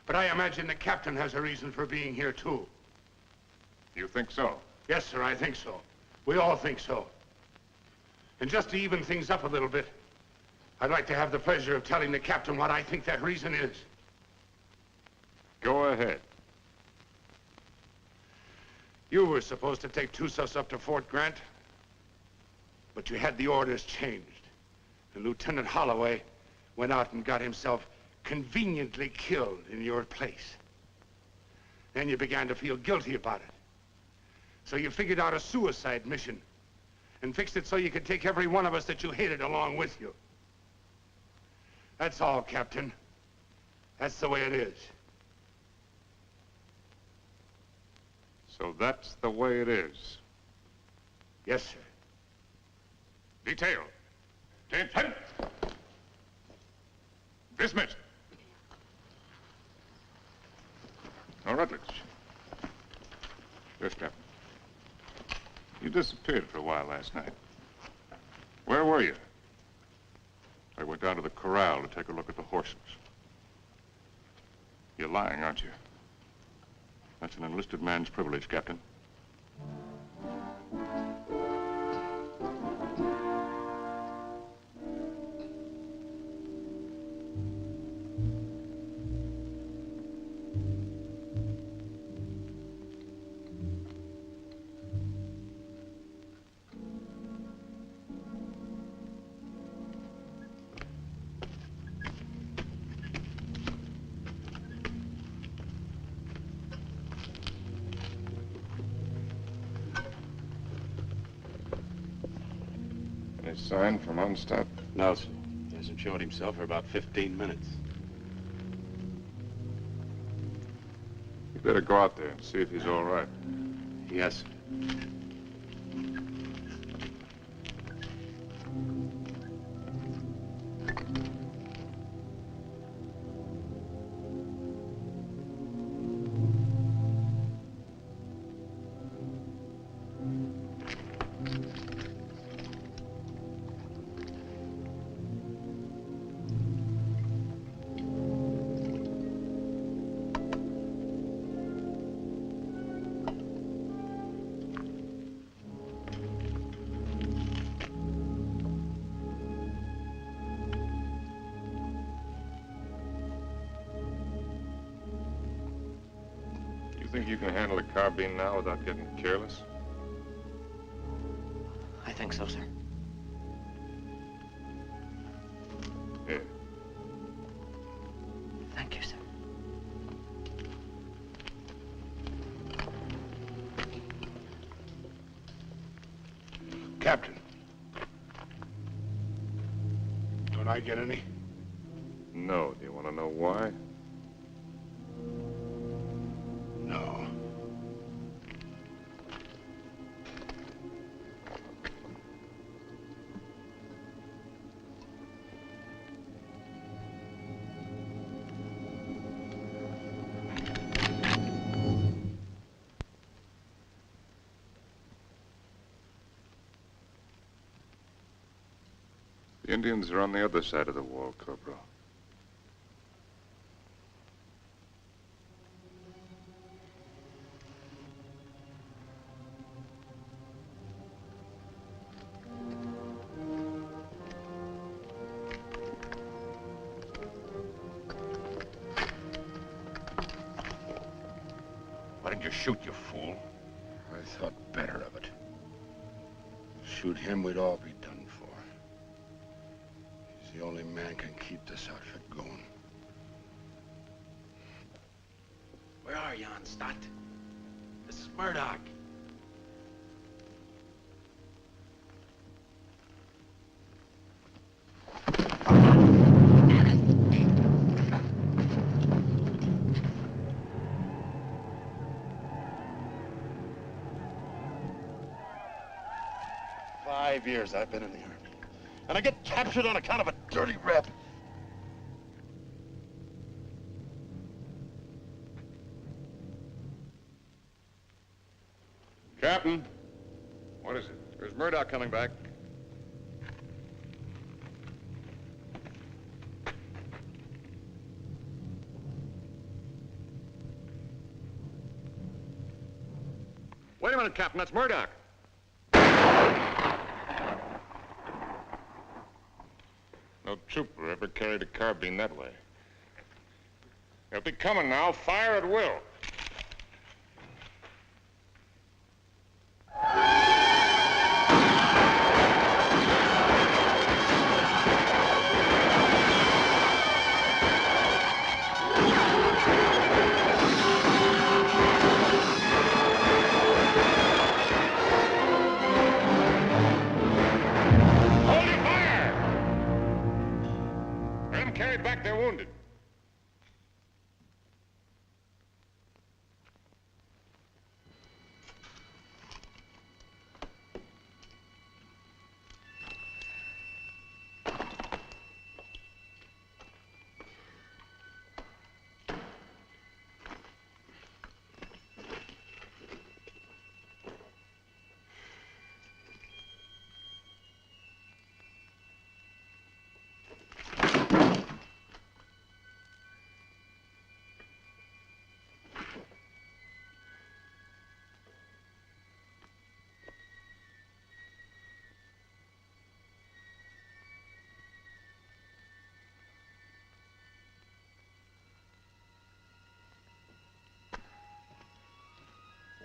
But I imagine the captain has a reason for being here, too. You think so? Yes, sir, I think so. We all think so. And just to even things up a little bit, I'd like to have the pleasure of telling the captain what I think that reason is. Go ahead. You were supposed to take Tusos up to Fort Grant, but you had the orders changed. And Lieutenant Holloway went out and got himself conveniently killed in your place. Then you began to feel guilty about it. So you figured out a suicide mission and fixed it so you could take every one of us that you hated along with you. That's all, Captain. That's the way it is. So that's the way it is. Yes, sir. Detail. Attention. Dismissed. Now, Rutledge. Yes, Captain. You disappeared for a while last night. Where were you? I went down to the corral to take a look at the horses. You're lying, aren't you? That's an enlisted man's privilege, Captain. Any sign from Onstadt? No, sir. He hasn't showed himself for about 15 minutes. You better go out there and see if he's all right. Yes, sir. think you can handle a carbine now without getting careless? I think so, sir. Here. Thank you, sir. Captain. Don't I get any? No. Do you want to know why? No. The Indians are on the other side of the wall, Corporal. Why didn't you shoot, you fool? I thought better of it. Shoot him, we'd all be done for. He's the only man can keep this outfit going. Where are you, Stott? This is Murdoch. "5 years I've been in the Army. And I get captured on account of a dirty rep. Captain, what is it? There's Murdoch coming back. Wait a minute, Captain. That's Murdoch. No trooper ever carried a carbine that way. They'll be coming now. Fire at will. Carried back their wounded.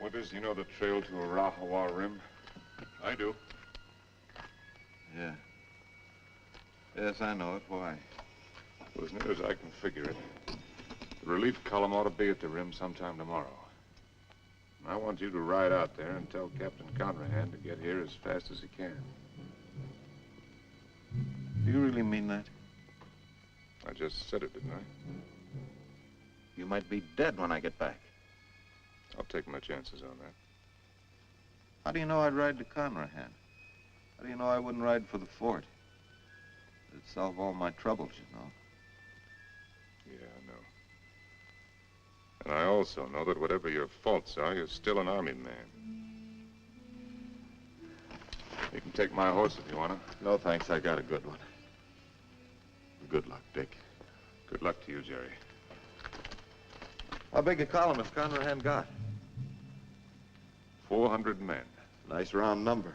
Withers, you know the trail to Arahawa Rim? I do. Yeah. Yes, I know it. Why? Well, as near as I can figure it, the relief column ought to be at the rim sometime tomorrow. And I want you to ride out there and tell Captain Conrahan to get here as fast as he can. Do you really mean that? I just said it, didn't I? You might be dead when I get back. I'll take my chances on that. How do you know I'd ride to Conrahan? How do you know I wouldn't ride for the fort? It'd solve all my troubles, you know. Yeah, I know. And I also know that whatever your faults are, you're still an Army man. You can take my horse if you want to. No, thanks. I got a good one. Good luck, Dick. Good luck to you, Jerry. How big a column has Conrahan got? 400 men. Nice round number.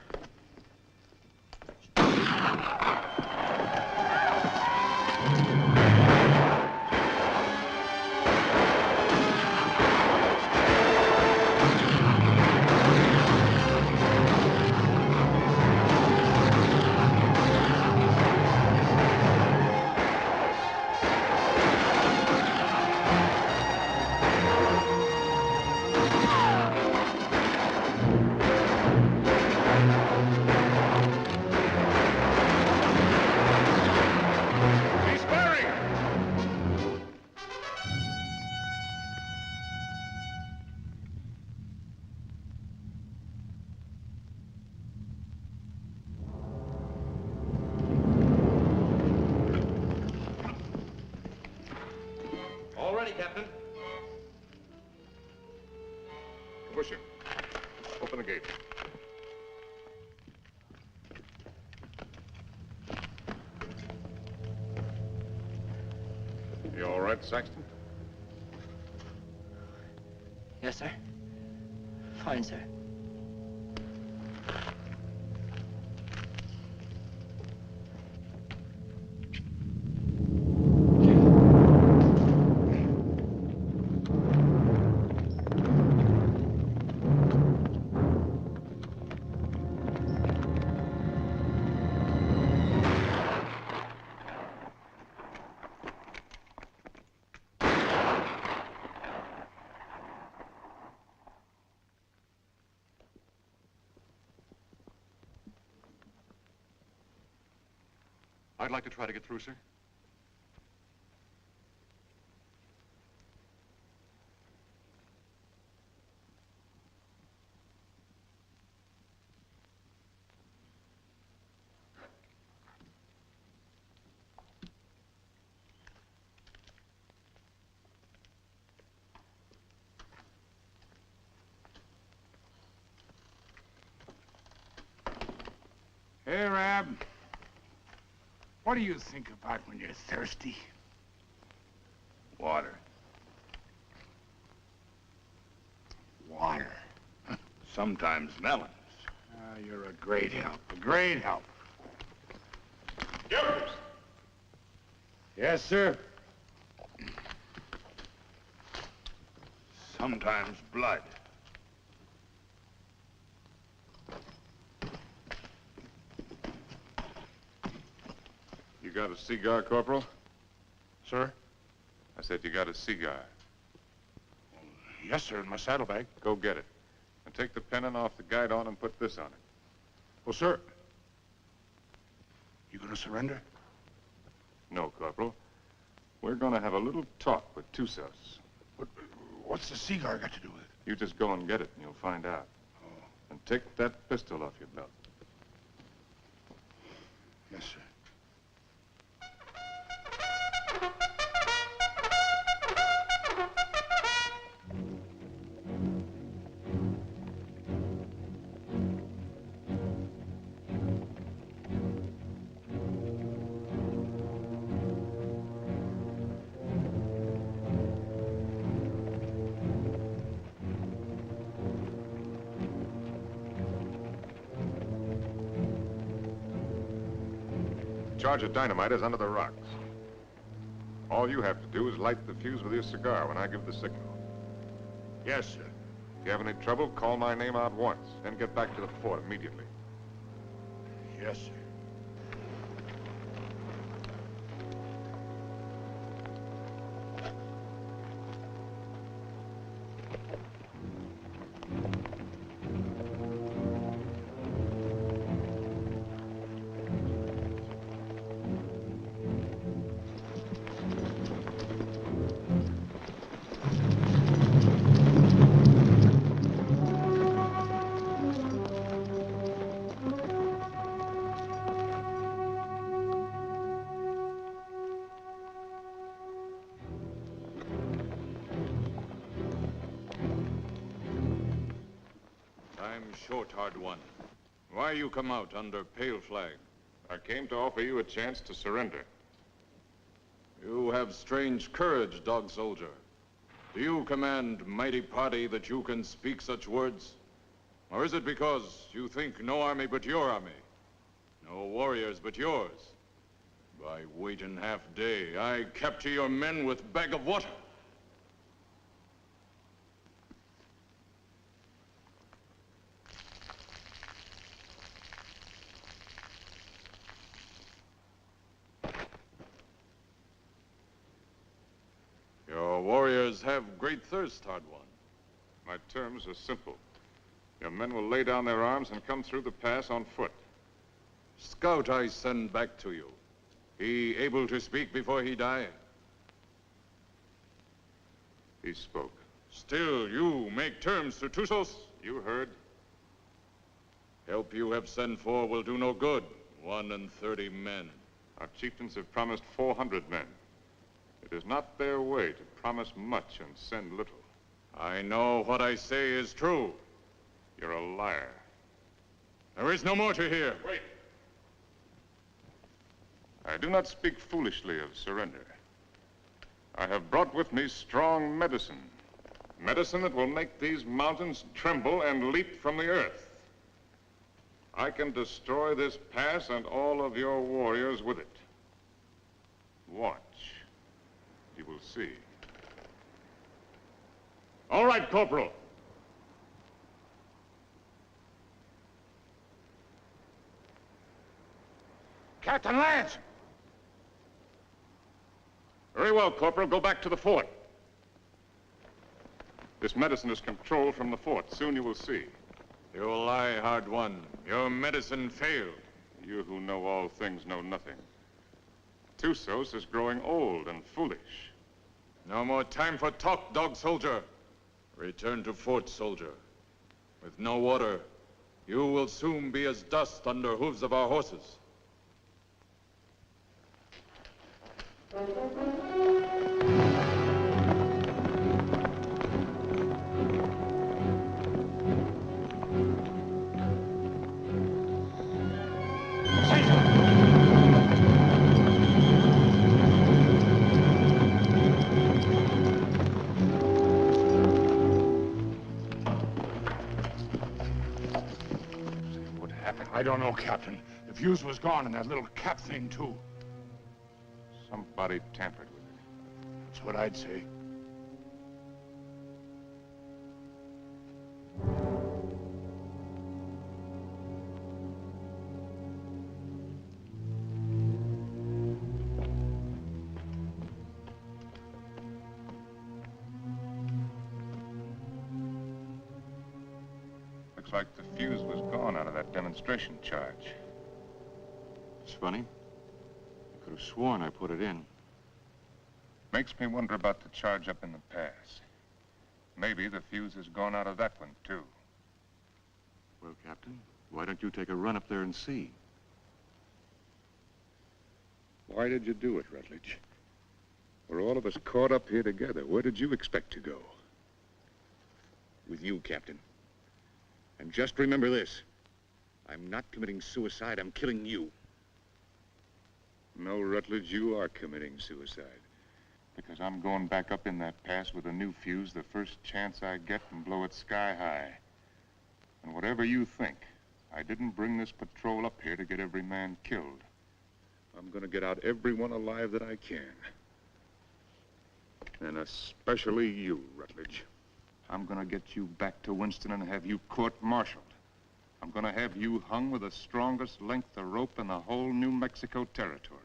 Captain. Busher, open the gate. You all right, Saxton? Yes, sir. Fine, sir. I'd like to try to get through, sir. Hey, Rab. What do you think about when you're thirsty? Water. Water. Sometimes melons. Ah, you're a great help. A great help. Gilbert! Yes, sir. Sometimes blood. You got a cigar, Corporal? Sir? I said you got a cigar. Yes, sir, in my saddlebag. Go get it. And take the pennon off the guidon and put this on it. Well, sir, you gonna surrender? No, Corporal. We're gonna have a little talk with Tusos. What's the cigar got to do with it? You just go and get it and you'll find out. Oh. And take that pistol off your belt. Yes, sir. Charge of dynamite is under the rocks. All you have to do is light the fuse with your cigar when I give the signal. Yes, sir. If you have any trouble, call my name out once, then get back to the fort immediately. Yes, sir. Short, hard one. Why you come out under pale flag? I came to offer you a chance to surrender. You have strange courage, dog soldier. Do you command mighty party that you can speak such words? Or is it because you think no army but your army? No warriors but yours? By waiting half day, I capture your men with bag of water. Your warriors have great thirst, hard one. My terms are simple. Your men will lay down their arms and come through the pass on foot. Scout I send back to you. He able to speak before he die? He spoke. Still, you make terms to Tusos? You heard. Help you have sent for will do no good. 31 men. Our chieftains have promised 400 men. It is not their way to promise much and send little. I know what I say is true. You're a liar. There is no more to hear. Wait. I do not speak foolishly of surrender. I have brought with me strong medicine. Medicine that will make these mountains tremble and leap from the earth. I can destroy this pass and all of your warriors with it. Watch. You will see. All right, Corporal. Captain Lance! Very well, Corporal. Go back to the fort. This medicine is controlled from the fort. Soon you will see. You lie, hard one. Your medicine failed. You who know all things know nothing. Tusos is growing old and foolish. No more time for talk, dog soldier. Return to fort, soldier. With no water, you will soon be as dust under hooves of our horses. I don't know, Captain. The fuse was gone and that little cap thing, too. Somebody tampered with it. That's what I'd say. Looks like the fuse was gone out of that demonstration charge. It's funny. I could have sworn I put it in. Makes me wonder about the charge up in the pass. Maybe the fuse has gone out of that one, too. Well, Captain, why don't you take a run up there and see? Why did you do it, Rutledge? We're all of us caught up here together. Where did you expect to go? With you, Captain. And just remember this. I'm not committing suicide, I'm killing you. No, Rutledge, you are committing suicide. Because I'm going back up in that pass with a new fuse the first chance I get and blow it sky high. And whatever you think, I didn't bring this patrol up here to get every man killed. I'm gonna get out everyone alive that I can. And especially you, Rutledge. I'm gonna get you back to Winston and have you court-martialed. I'm gonna have you hung with the strongest length of rope in the whole New Mexico territory.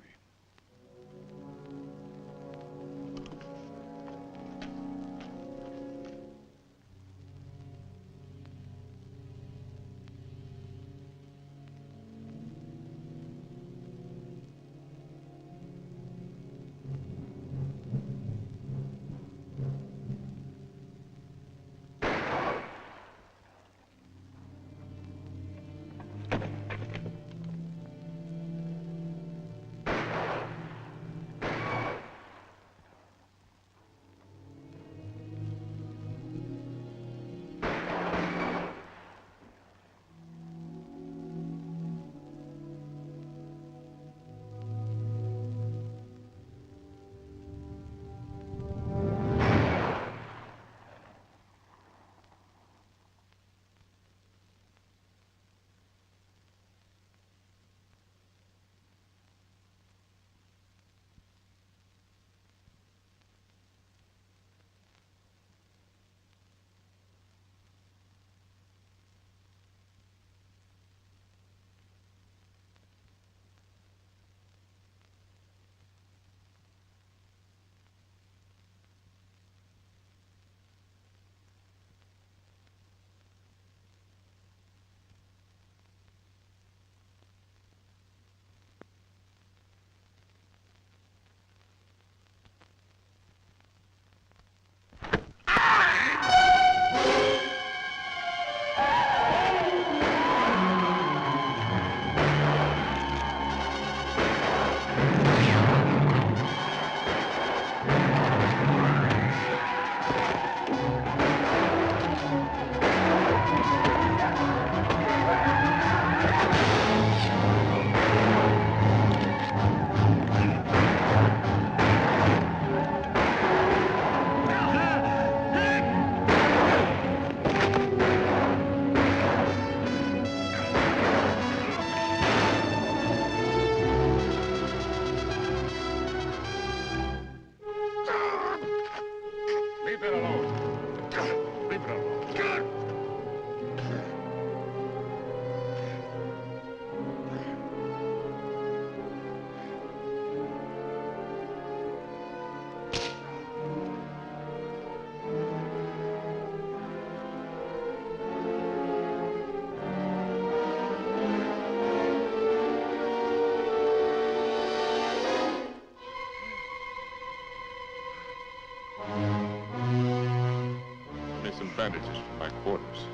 Need some bandages for my quarters.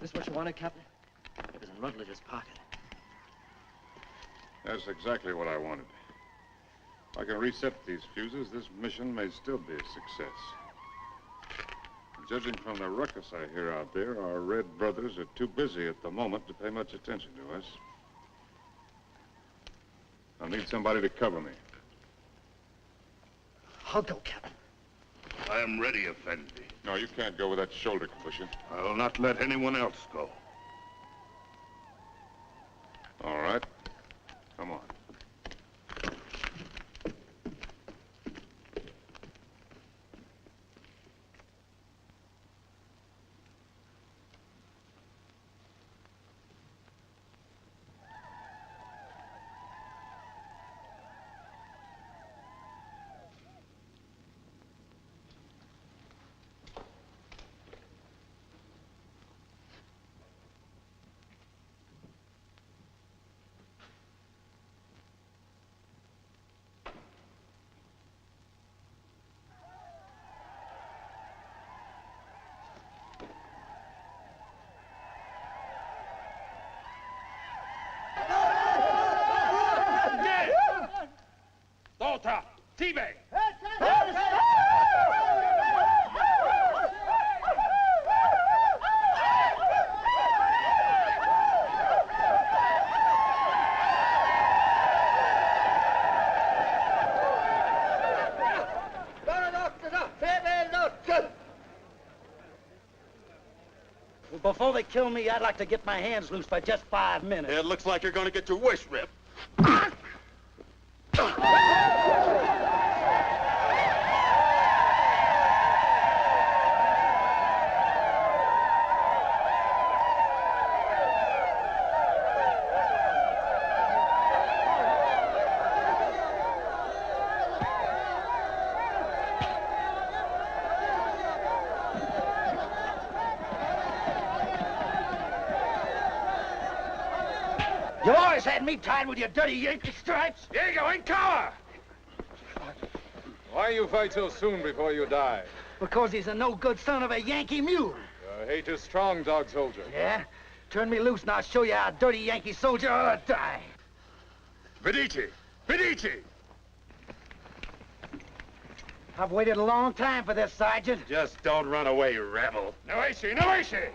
This what you wanted, Captain? It was in Rutledge's pocket. That's exactly what I wanted. If I can reset these fuses, this mission may still be a success. Judging from the ruckus I hear out there, our Red brothers are too busy at the moment to pay much attention to us. I'll need somebody to cover me. I'll go, Captain. I am ready, Effendi. No, you can't go with that shoulder cushion. I will not let anyone else go. All right. Come on. Volta! Tibe! Before they kill me, I'd like to get my hands loose for just 5 minutes. It looks like you're going to get your wish ripped. You always had me tied with your dirty Yankee stripes. Diego, in cover! Why you fight so soon before you die? Because he's a no-good son of a Yankee mule. Your hate is strong, dog soldier. Yeah? Turn me loose and I'll show you how a dirty Yankee soldier ought to die. Medici! Medici! I've waited a long time for this, Sergeant. Just don't run away, rebel. Noesi! Noesi!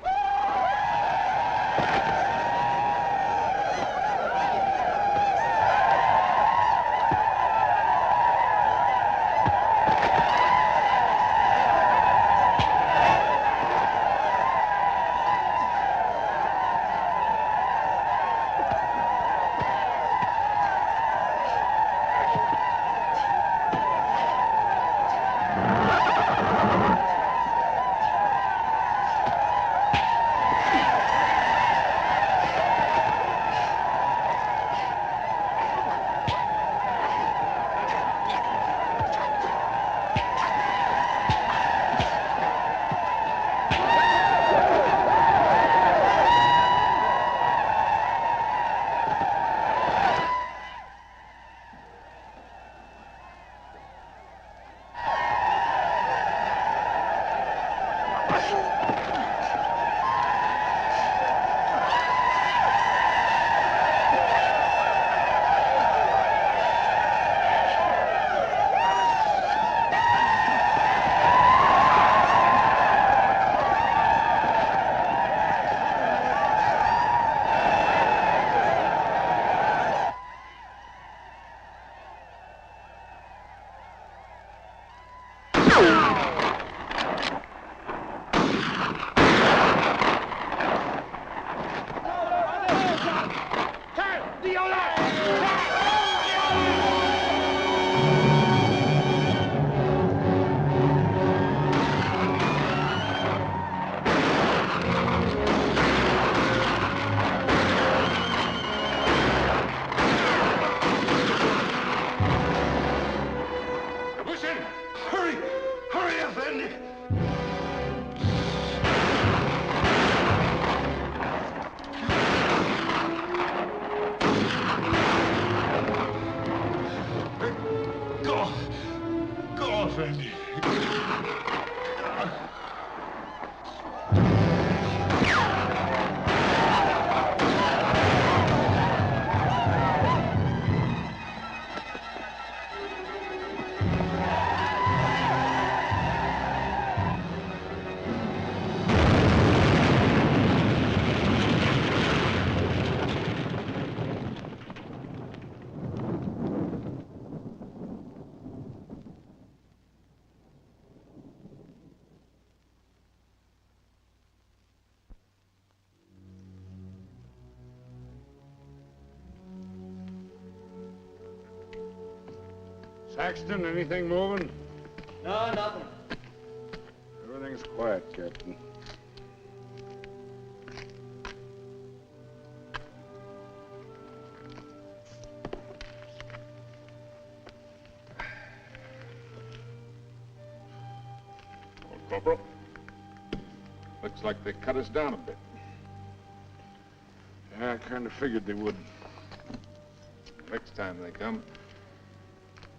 Saxton, anything moving? No, nothing. Everything's quiet, Captain. Corporal. Looks like they cut us down a bit. Yeah, I kind of figured they would. Next time they come,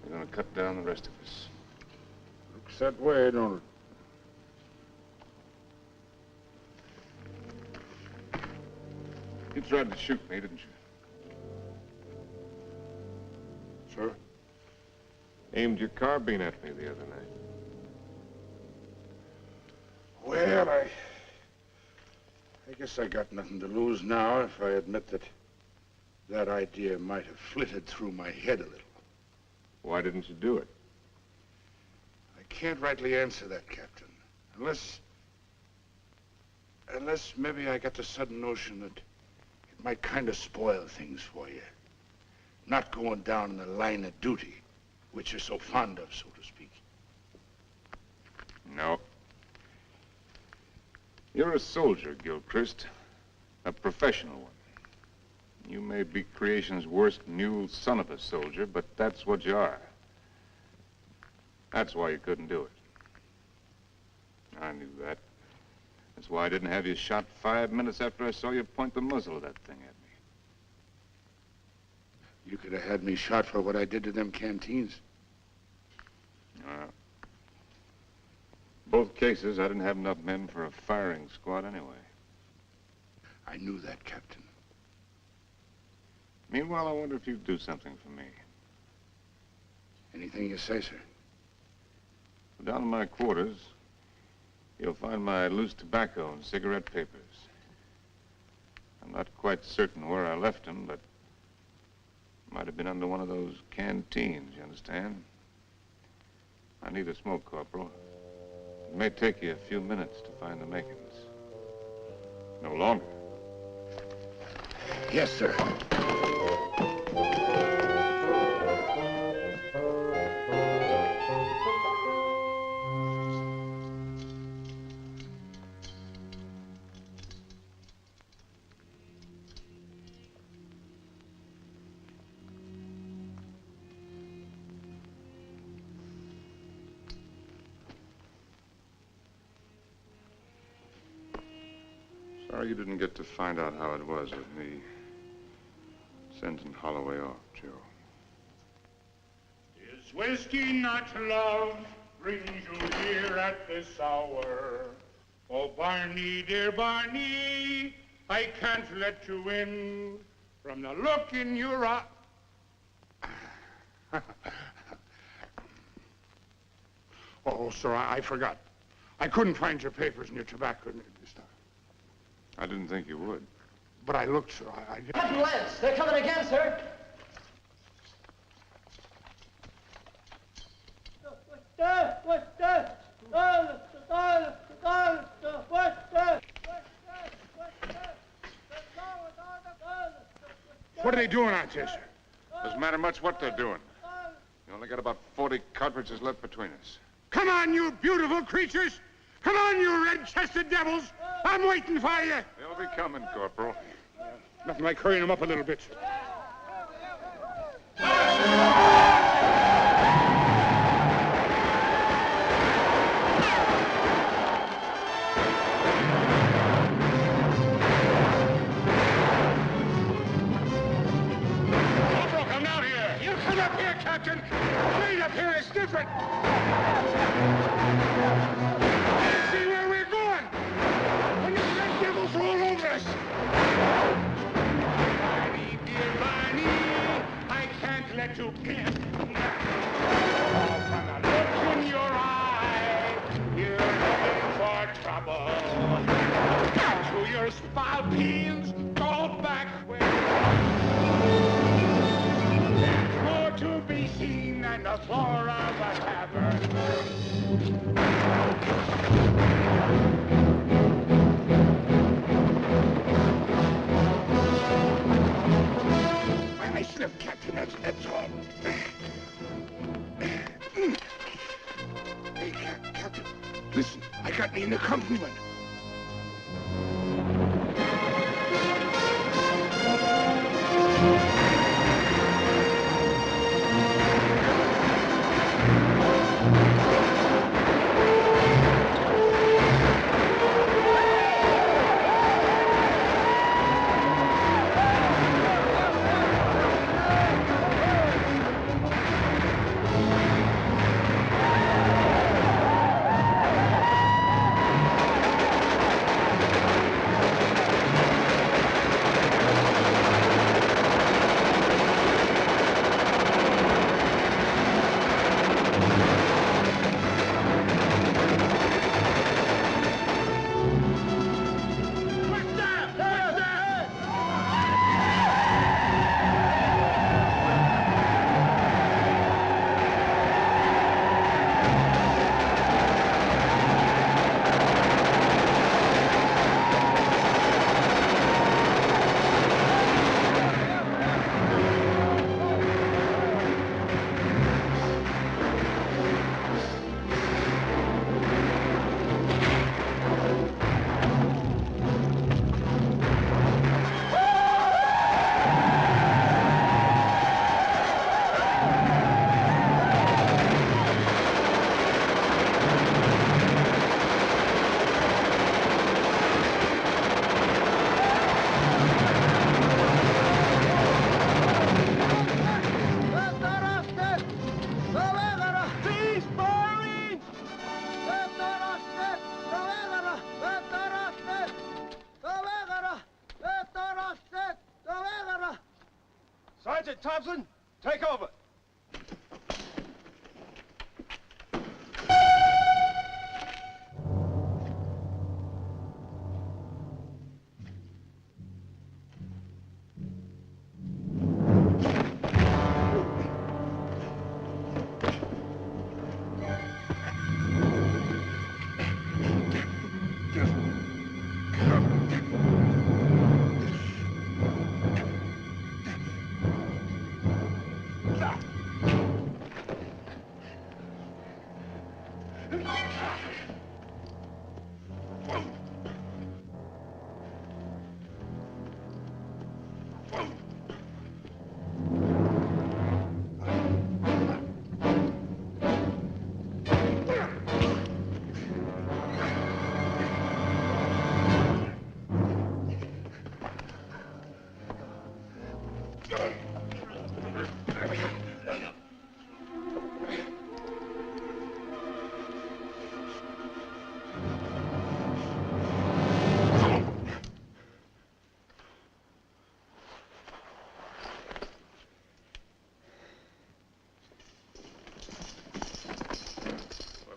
they're gonna cut down the rest of us. Looks that way, don't it? You tried to shoot me, didn't you? Sir? Aimed your carbine at me the other night. Well, I guess I got nothing to lose now if I admit that idea might have flitted through my head a little. Why didn't you do it? I can't rightly answer that, Captain. Unless maybe I got the sudden notion that it might kind of spoil things for you. Not going down the line of duty, which you're so fond of, so to speak. No. You're a soldier, Gilchrist. A professional one. You may be creation's worst mule son of a soldier, but that's what you are. That's why you couldn't do it. I knew that. That's why I didn't have you shot 5 minutes after I saw you point the muzzle of that thing at me. You could have had me shot for what I did to them canteens. Both cases, I didn't have enough men for a firing squad anyway. I knew that, Captain. Meanwhile, I wonder if you'd do something for me. Anything you say, sir. Down in my quarters, you'll find my loose tobacco and cigarette papers. I'm not quite certain where I left them, but might have been under one of those canteens, you understand? I need a smoke, Corporal. It may take you a few minutes to find the makings. No longer. Yes, sir. Sorry you didn't get to find out how it was with me sending Holloway off, Joe. Is whiskey not love brings you here at this hour? Oh, Barney, dear Barney, I can't let you in from the look in your eye. Oh, sir, I forgot. I couldn't find your papers and your tobacco this time. I didn't think you would. But I looked, sir. I did. Captain Lance, they're coming again, sir. What are they doing out there, sir? Doesn't matter much what they're doing. You only got about 40 cartridges left between us. Come on, you beautiful creatures! Come on, you red-chested devils! I'm waiting for you! They'll be coming, Corporal. Nothing like hurrying them up a little bit. Corporal, come down here! You come up here, Captain! Right up here is different! See where we're going! When the red devils roll over us! Barney, dear Barney, I can't let you get. From the look in your eye, you're looking for trouble. To your spalpeens, go back where there's more to be seen than the floor of a tavern. I slipped, Captain, that's all. Eine countryman. Sergeant Thompson, take over.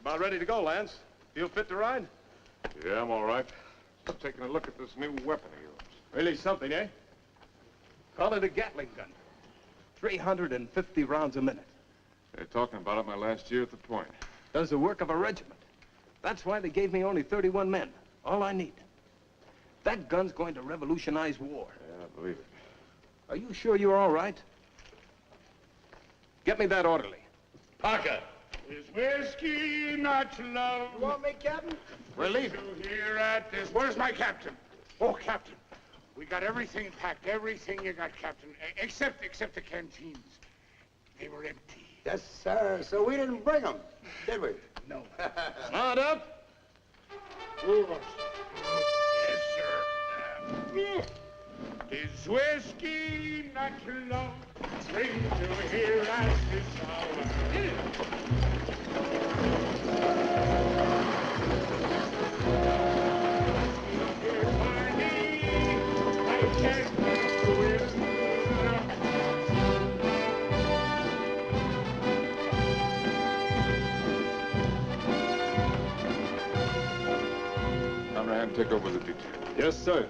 About ready to go, Lance. Feel fit to ride? Yeah, I'm all right. Just taking a look at this new weapon of yours. Really something, eh? Call it a Gatling gun. 350 rounds a minute. They're talking about it my last year at the point. Does the work of a regiment. That's why they gave me only 31 men. All I need. That gun's going to revolutionize war. Yeah, I believe it. Are you sure you're all right? Get me that orderly. Parker. Is whiskey not love? You want me, Captain? We're leaving. Here at this. Where's my captain? Oh, Captain. We got everything packed. Everything you got, Captain. Except the canteens. They were empty. Yes, sir. So we didn't bring them, did we? No. Mount up. Yes, sir. Is whiskey not love? Bring to here at this hour. Conrad, take over the detail. Yes, sir.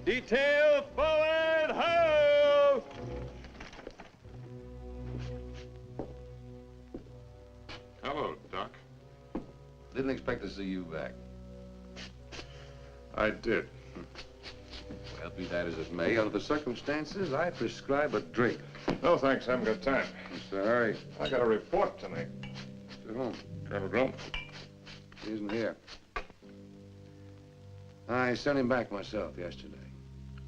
Detail forward, ho! Hello, Doc. Didn't expect to see you back. I did. Well, be that as it may, under the circumstances, I prescribe a drink. No, thanks. I haven't got time. What's the hurry? I got a report tonight. To whom? Colonel Grump. He isn't here. I sent him back myself yesterday.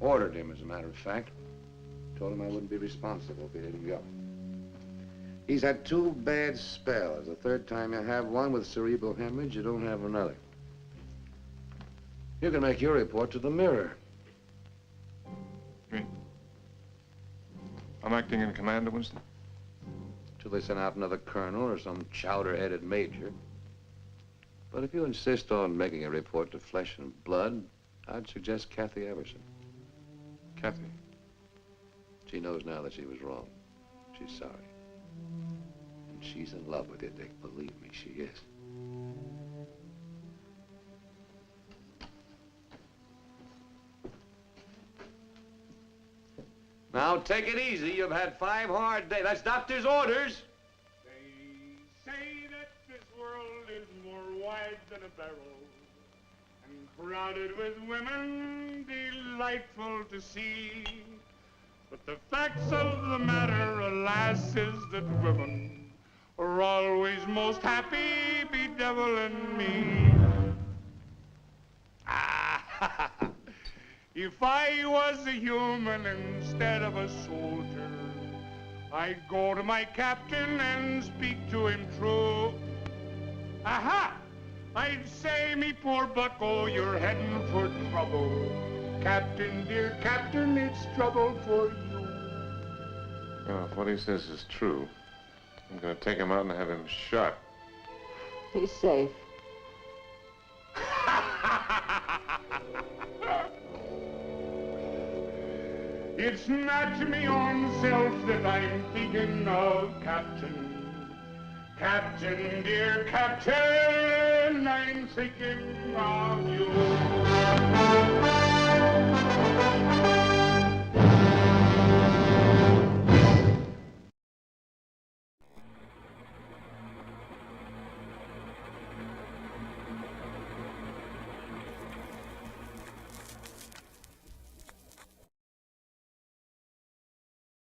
Ordered him, as a matter of fact. Told him I wouldn't be responsible if he didn't go. He's had 2 bad spells. The third time you have one with cerebral hemorrhage, you don't have another. You can make your report to the Mirror. Me? I'm acting in command of Winston? Till they send out another colonel or some chowder-headed major. But if you insist on making a report to Flesh and Blood, I'd suggest Kathy Everson. Kathy? She knows now that she was wrong. She's sorry. And she's in love with you, Dick. Believe me, she is. Now, take it easy. You've had 5 hard days. That's doctor's orders. They say that this world is more wide than a barrel and crowded with women delightful to see. But the facts of the matter, alas, is that women are always most happy bedeviling me. Ah, if I was a human instead of a soldier, I'd go to my captain and speak to him true. Aha! I'd say, me poor bucko, you're heading for trouble. Captain, dear captain, it's trouble for you. Well, if what he says is true, I'm going to take him out and have him shot. He's safe. It's not me own self that I'm thinking of, Captain. Captain, dear Captain, I'm thinking of you.